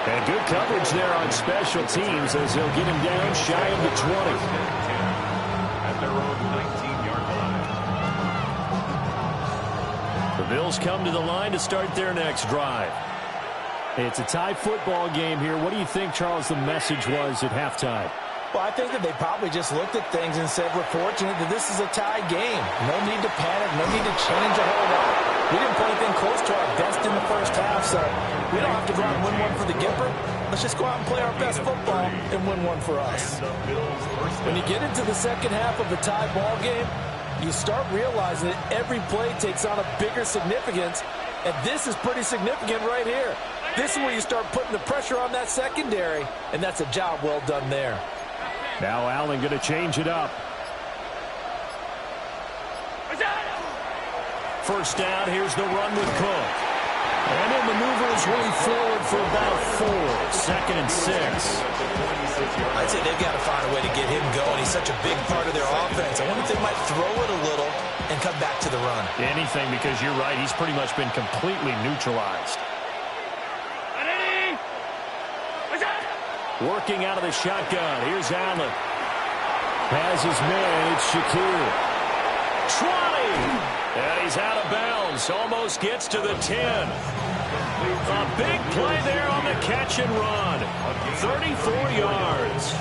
And good coverage there on special teams as they'll get him down shy of the 20. At their own 19-yard line. The Bills come to the line to start their next drive. It's a tie football game here. What do you think, Charles, the message was at halftime? Well, I think that they probably just looked at things and said, we're fortunate that this is a tie game. No need to panic. No need to change a whole lot. We didn't play anything close to our best in the first half, so we don't have to go out and win one for the Gipper. Let's just go out and play our best football and win one for us. When you get into the second half of a tie ball game, you start realizing that every play takes on a bigger significance, and this is pretty significant right here. This is where you start putting the pressure on that secondary, and that's a job well done there. Now Allen going to change it up. First down, here's the run with Cook. And he'll maneuver his way forward for about 4. 2nd and 6. I'd say they've got to find a way to get him going. He's such a big part of their offense. I wonder if they might throw it a little and come back to the run. Anything, because you're right. He's pretty much been completely neutralized. Working out of the shotgun. Here's Allen. Has his man. It's Shakir. 20. And he's out of bounds. Almost gets to the 10. A big play there on the catch and run. 34 yards.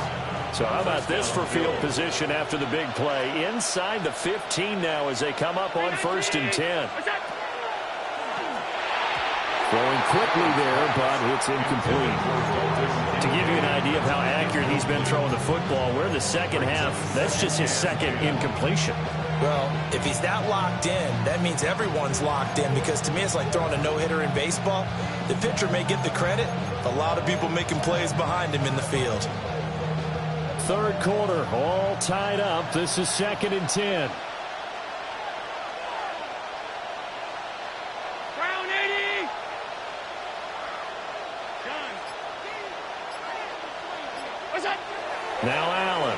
So how about this for field position after the big play? Inside the 15 now as they come up on 1st and 10. Throwing quickly there, but it's incomplete. To give you an idea of how accurate he's been throwing the football, we're in the second half. That's just his 2nd incompletion. Well, if he's that locked in, that means everyone's locked in, because to me it's like throwing a no-hitter in baseball. The pitcher may get the credit, a lot of people making plays behind him in the field. Third quarter, all tied up. This is 2nd and 10. Now Allen.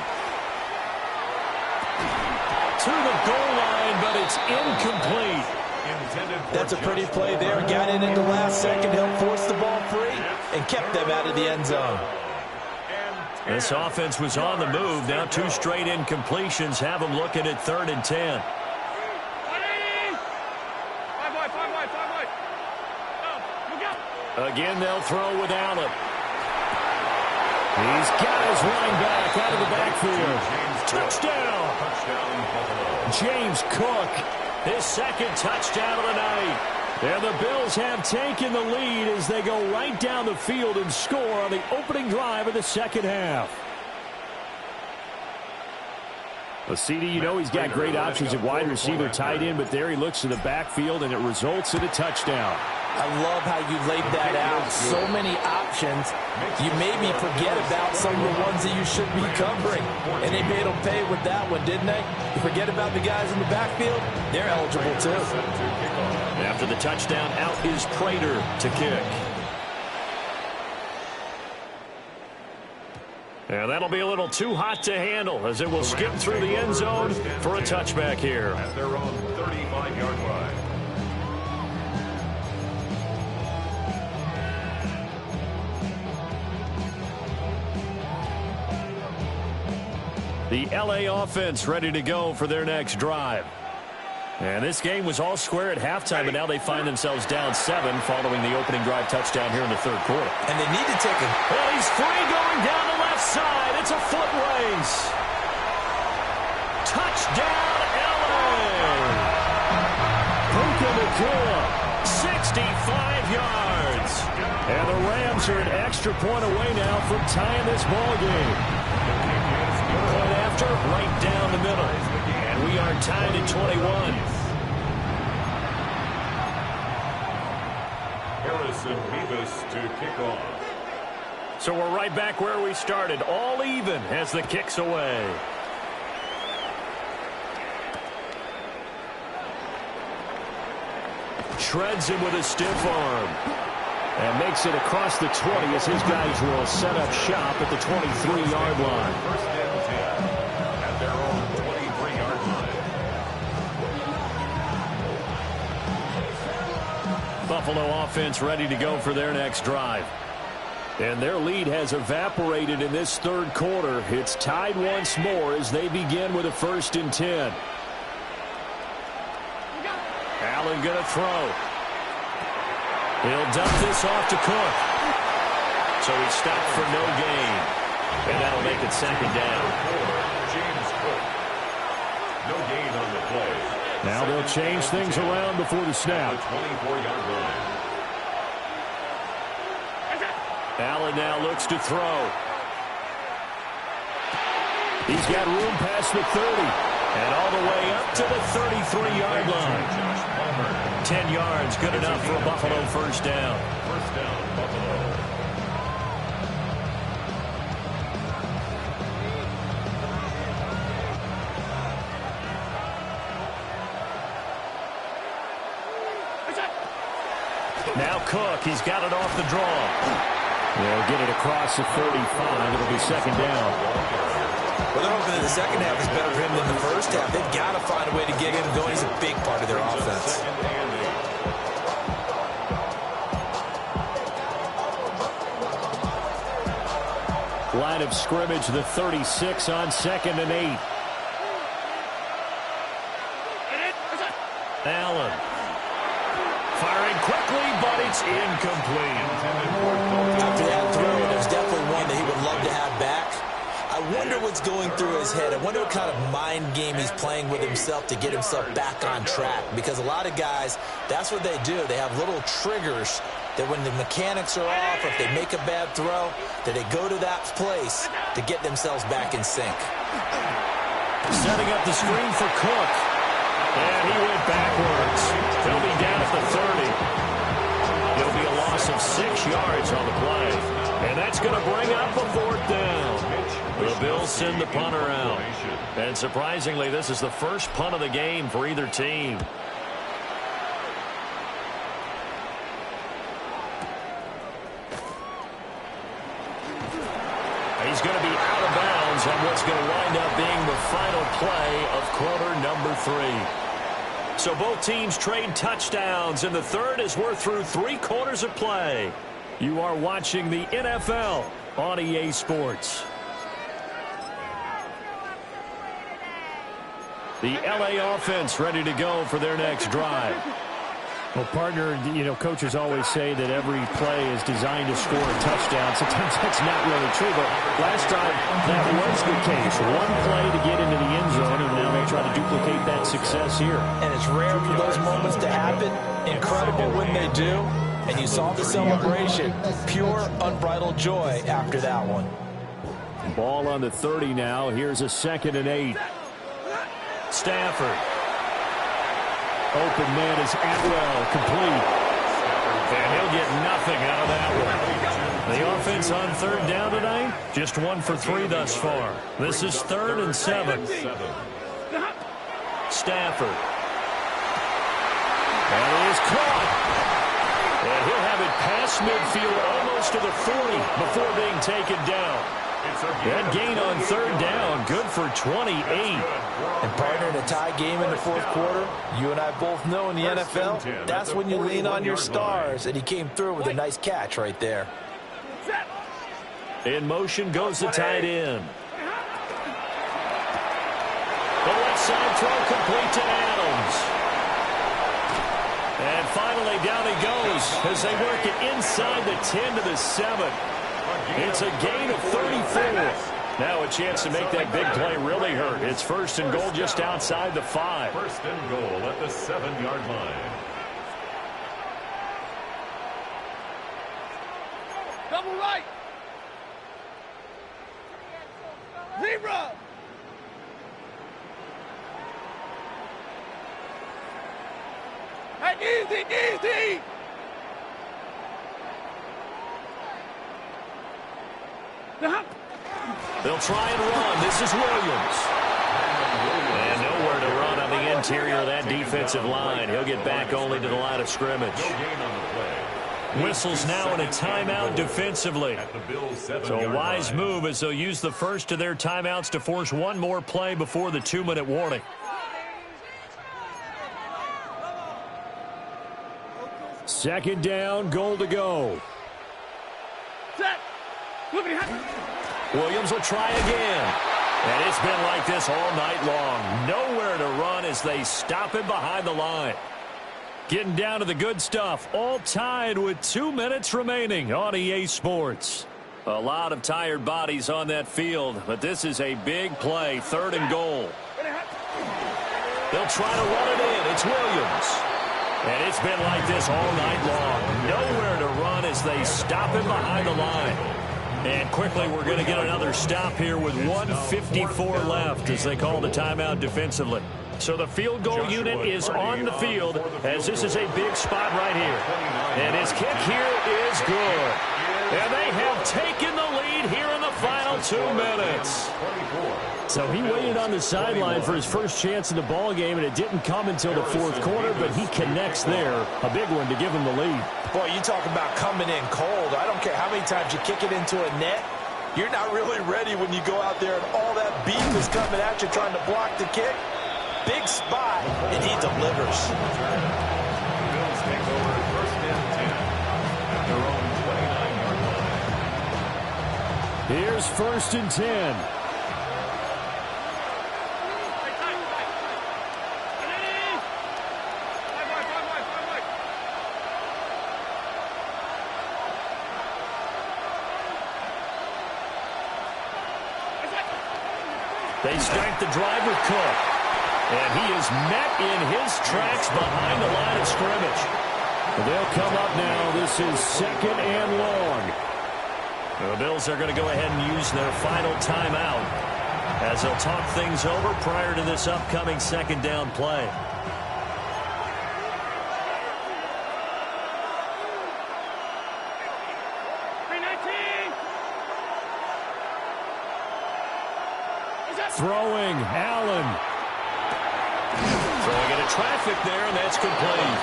To the goal line, but it's incomplete. That's a pretty play there. Got in at the last second, helped force the ball free, and kept them out of the end zone. This offense was on the move. Now 2 straight incompletions have them looking at 3rd and 10. Again, they'll throw with Allen. He's got his running back out of the backfield. Touchdown! James Cook, his 2nd touchdown of the night. And the Bills have taken the lead as they go right down the field and score on the opening drive of the 2nd half. Well, CD, you know he's got great options at wide receiver, tight end, but there he looks to the backfield, and it results in a touchdown. I love how you laid that out. So many options. You maybe forget about some of the ones that you should be covering. And they made them pay with that one, didn't they? You forget about the guys in the backfield, they're eligible too. After the touchdown, out is Prater to kick. And that'll be a little too hot to handle as it will skip through the end zone for a touchback here. At their own 35-yard line. The LA offense ready to go for their next drive. And this game was all square at halftime, but now they find themselves down 7 following the opening drive touchdown here in the 3rd quarter. And they need to take a... Well, he's free going down the left side. It's a foot race. Touchdown, LA. Puka Nacua, 65 yards. And the Rams are an extra point away now from tying this ball game. Point after, right down the middle. And we are tied at 21. Harrison Beavis to kick off. So we're right back where we started, all even as the kick's away. Shreds him with a stiff arm. And makes it across the 20 as his guys will set up shop at the 23-yard line. First and 10 at their own 23-yard line. Buffalo offense ready to go for their next drive. And their lead has evaporated in this 3rd quarter. It's tied once more as they begin with a 1st and 10. Allen going to throw. He'll dump this off to Cook. So he stopped for no gain. And that'll make it 2nd down. James Cook. No gain on the play. Now they'll change things around before the snap. 24-yard line. Allen now looks to throw. He's got room past the 30. And all the way up to the 33-yard line. 10 yards, good enough for a Buffalo 1st down. First down, Buffalo. Now Cook, he's got it off the draw. They'll get it across the 35. It'll be 2nd down. Well, they're hoping that the 2nd half is better for him than the 1st half. They've got to find a way to get him going. He's a big part of their offense. Line of scrimmage, the 36 on 2nd and 8. Allen. Firing quickly, but it's incomplete. After that throw, there's definitely one that he would love to have back. I wonder what's going through his head. I wonder what kind of mind game he's playing with himself to get himself back on track. Because a lot of guys, that's what they do. They have little triggers that when the mechanics are off, or if they make a bad throw, that they go to that place to get themselves back in sync. Setting up the screen for Cook. And he went backwards. He'll be down at the 30. It'll be a loss of 6 yards on the play. And that's going to bring up a 4th down. The Bills send the punter out. And surprisingly, this is the first punt of the game for either team. He's going to be out of bounds on what's going to wind up being the final play of quarter number 3. So both teams trade touchdowns, and the third as we're through 3 quarters of play. You are watching the NFL on EA Sports. The LA offense ready to go for their next drive. Well, partner, coaches always say that every play is designed to score a touchdown. Sometimes that's not really true, but last time that was the case. One play to get into the end zone, and now they try to duplicate that success here. And it's rare for those moments to happen. Incredible when they do. And you saw the celebration. Pure, unbridled joy after that one. Ball on the 30 now. Here's a 2nd and 8. Stafford. Open man is Atwell, complete. And he'll get nothing out of that one. The offense on 3rd down tonight, just 1 for 3 thus far. This is 3rd and 7. Stafford. And it is caught. And he'll have it past midfield almost to the 40 before being taken down. That gain on 3rd down, good for 28. And partner, in a tie game in the 4th quarter, you and I both know in the NFL, that's when you lean on your stars, and he came through with a nice catch right there. In motion goes the tight end. The left side throw complete to Adams. And finally down he goes as they work it inside the 10 to the 7. It's a gain of 34. Now a chance to make that big play really hurt. It's 1st and goal just outside the 5. 1st and goal at the 7-yard line. Double right. Zebra. Hey, easy. They'll try and run. This is Williams. And nowhere to run on the interior of that defensive line. He'll get back only to the line of scrimmage. Whistles now in a timeout defensively. So a wise move as they'll use the first of their timeouts to force one more play before the 2-minute warning. Second down, goal to go. Williams will try again. And it's been like this all night long. Nowhere to run as they stop him behind the line. Getting down to the good stuff. All tied with 2 minutes remaining on EA Sports. A lot of tired bodies on that field, but this is a big play. 3rd and goal. They'll try to run it in. It's Williams. And it's been like this all night long. Nowhere to run as they stop him behind the line. And quickly, we're going to get another stop here with 1:54 left as they call the timeout defensively. So the field goal unit is on the field as this is a big spot right here. And his kick here is good. And they have taken the lead here in the final 2 minutes. So he waited on the sideline for his first chance in the ball game, and it didn't come until the 4th quarter, but he connects there. A big one to give him the lead. Boy, you talk about coming in cold. I don't care how many times you kick it into a net. You're not really ready when you go out there and all that beef is coming at you trying to block the kick. Big spot, and he delivers. Bills take over 1st and 10 at their own 29-yard line. Here's 1st and 10. They start the drive with Cook. And he is met in his tracks behind the line of scrimmage. They'll come up now. This is 2nd and long. The Bills are going to go ahead and use their final timeout. as they'll talk things over prior to this upcoming second down play. Throwing, Allen. Throwing into traffic there, and that's complete.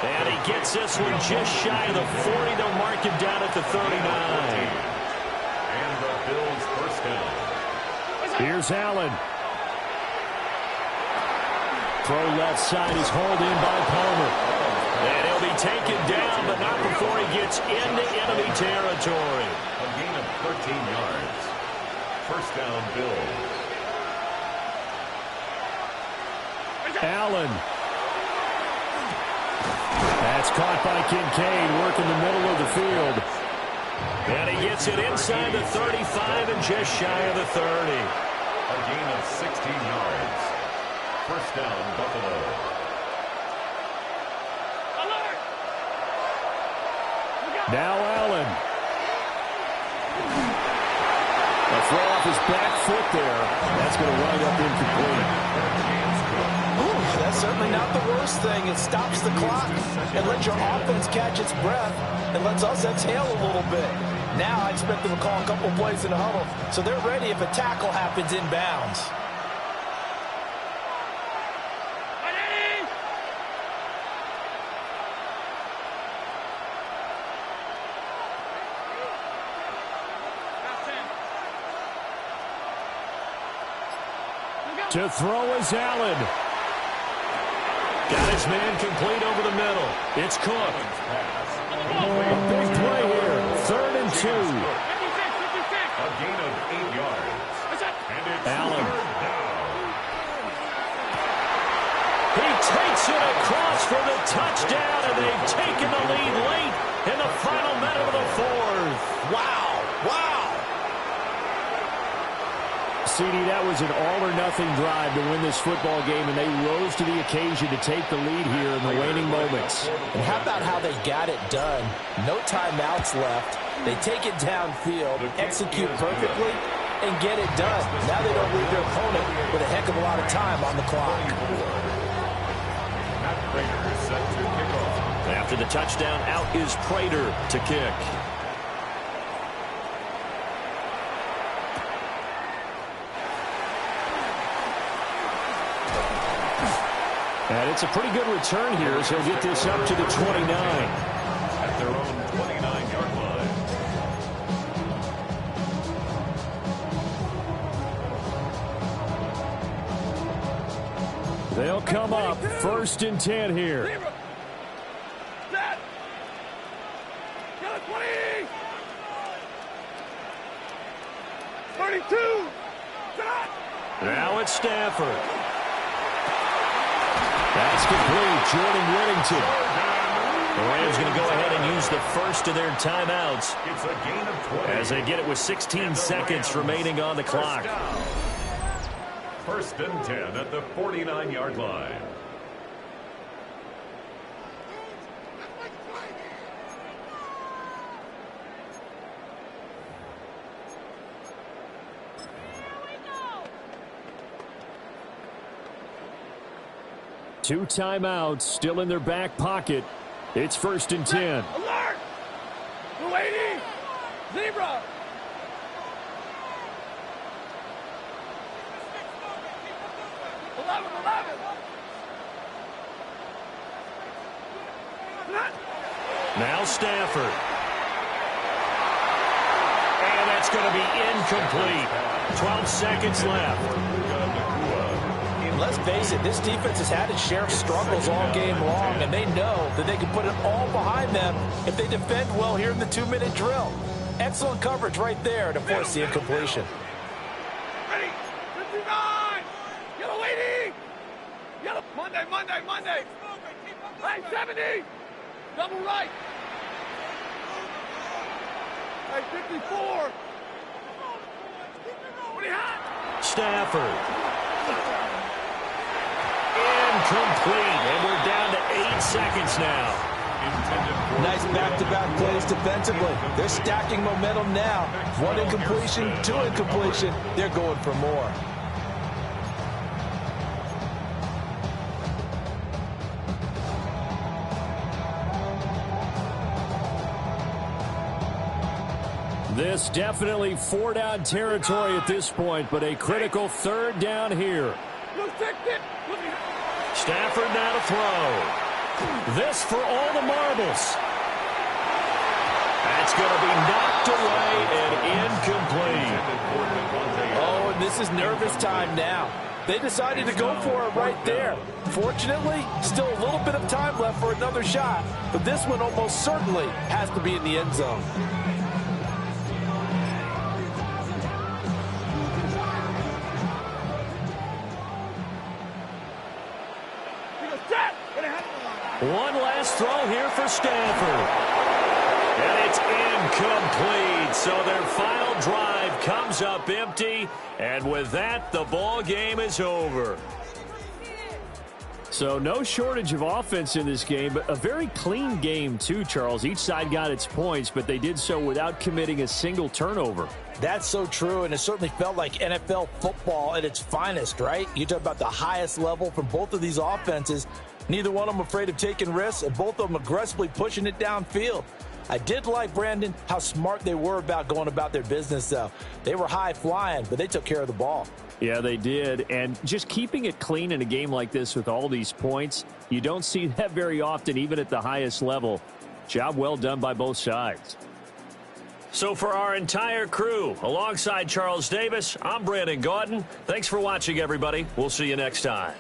And he gets this one just shy of the 40. They'll mark him down at the 39. And the Bills first down. Here's Allen. Throw left side is hauled in by Palmer. And he'll be taken down, but not before he gets into enemy territory. A gain of 13 yards. First down, Bills. Allen. That's caught by Kincaid, working the middle of the field. And he gets it inside the 35 and just shy of the 30. A gain of 16 yards. First down, Buffalo. Now Allen. A throw off his back foot there. That's going to wind up incomplete. That's certainly not the worst thing. It stops the clock and lets your offense catch its breath and lets us exhale a little bit. Now I expect them to call a couple plays in the huddle so they're ready if a tackle happens inbounds. To throw is Allen. Got his man complete over the middle. It's Cook. A big play here. 3rd and 2. A gain of 8 yards. And it's Allen. He takes it across for the touchdown, and they've taken the lead late in the final minute of the 4th. Wow. Wow. CD, that was an all-or-nothing drive to win this football game, and they rose to the occasion to take the lead here in the waning moments. And how about how they got it done? No timeouts left. They take it downfield, execute perfectly, and get it done. Now they don't leave their opponent with a heck of a lot of time on the clock. After the touchdown, out is Prater to kick. And it's a pretty good return here, so he'll get this up to the 29. At their own 29-yard line. They'll come up 1st and 10 here. 32. Now it's Stafford. That's complete. Jordan Whittington. The Rams going to go ahead and use the first of their timeouts It's a gain of 20. as they get it with 16 seconds remaining on the clock. First and 10 at the 49-yard line. Two timeouts still in their back pocket. It's 1st and 10. Alert! 280! Zebra! Now Stafford. And that's going to be incomplete. 12 seconds left. Let's face it, this defense has had its share of struggles all game long, and they know that they can put it all behind them if they defend well here in the 2-minute drill. Excellent coverage right there to force the incompletion. Ready! 59! Yellow 80! Yellow Monday! Hey, 70! Double right! Hey, 54! What do you have? Stafford. Incomplete, and we're down to 8 seconds now. Nice back-to-back plays defensively. They're stacking momentum now. One incompletion, two incompletion. They're going for more. This definitely four-down territory at this point, but a critical third down here. Stafford now to throw. This for all the marbles. That's going to be knocked away and incomplete. Oh, and this is nervous time now. They decided to go for it right there. Fortunately, still a little bit of time left for another shot, but this one almost certainly has to be in the end zone. One last throw here for Stanford. And it's incomplete. So their final drive comes up empty. And with that, the ball game is over. So no shortage of offense in this game, but a very clean game too, Charles. Each side got its points, but they did so without committing a single turnover. That's so true, and it certainly felt like NFL football at its finest, right? You talk about the highest level from both of these offenses. Neither one of them afraid of taking risks, and both of them aggressively pushing it downfield. I did like, Brandon, how smart they were about going about their business, though. They were high-flying, but they took care of the ball. Yeah, they did, and just keeping it clean in a game like this with all these points, you don't see that very often, even at the highest level. Job well done by both sides. So for our entire crew, alongside Charles Davis, I'm Brandon Gaudin. Thanks for watching, everybody. We'll see you next time.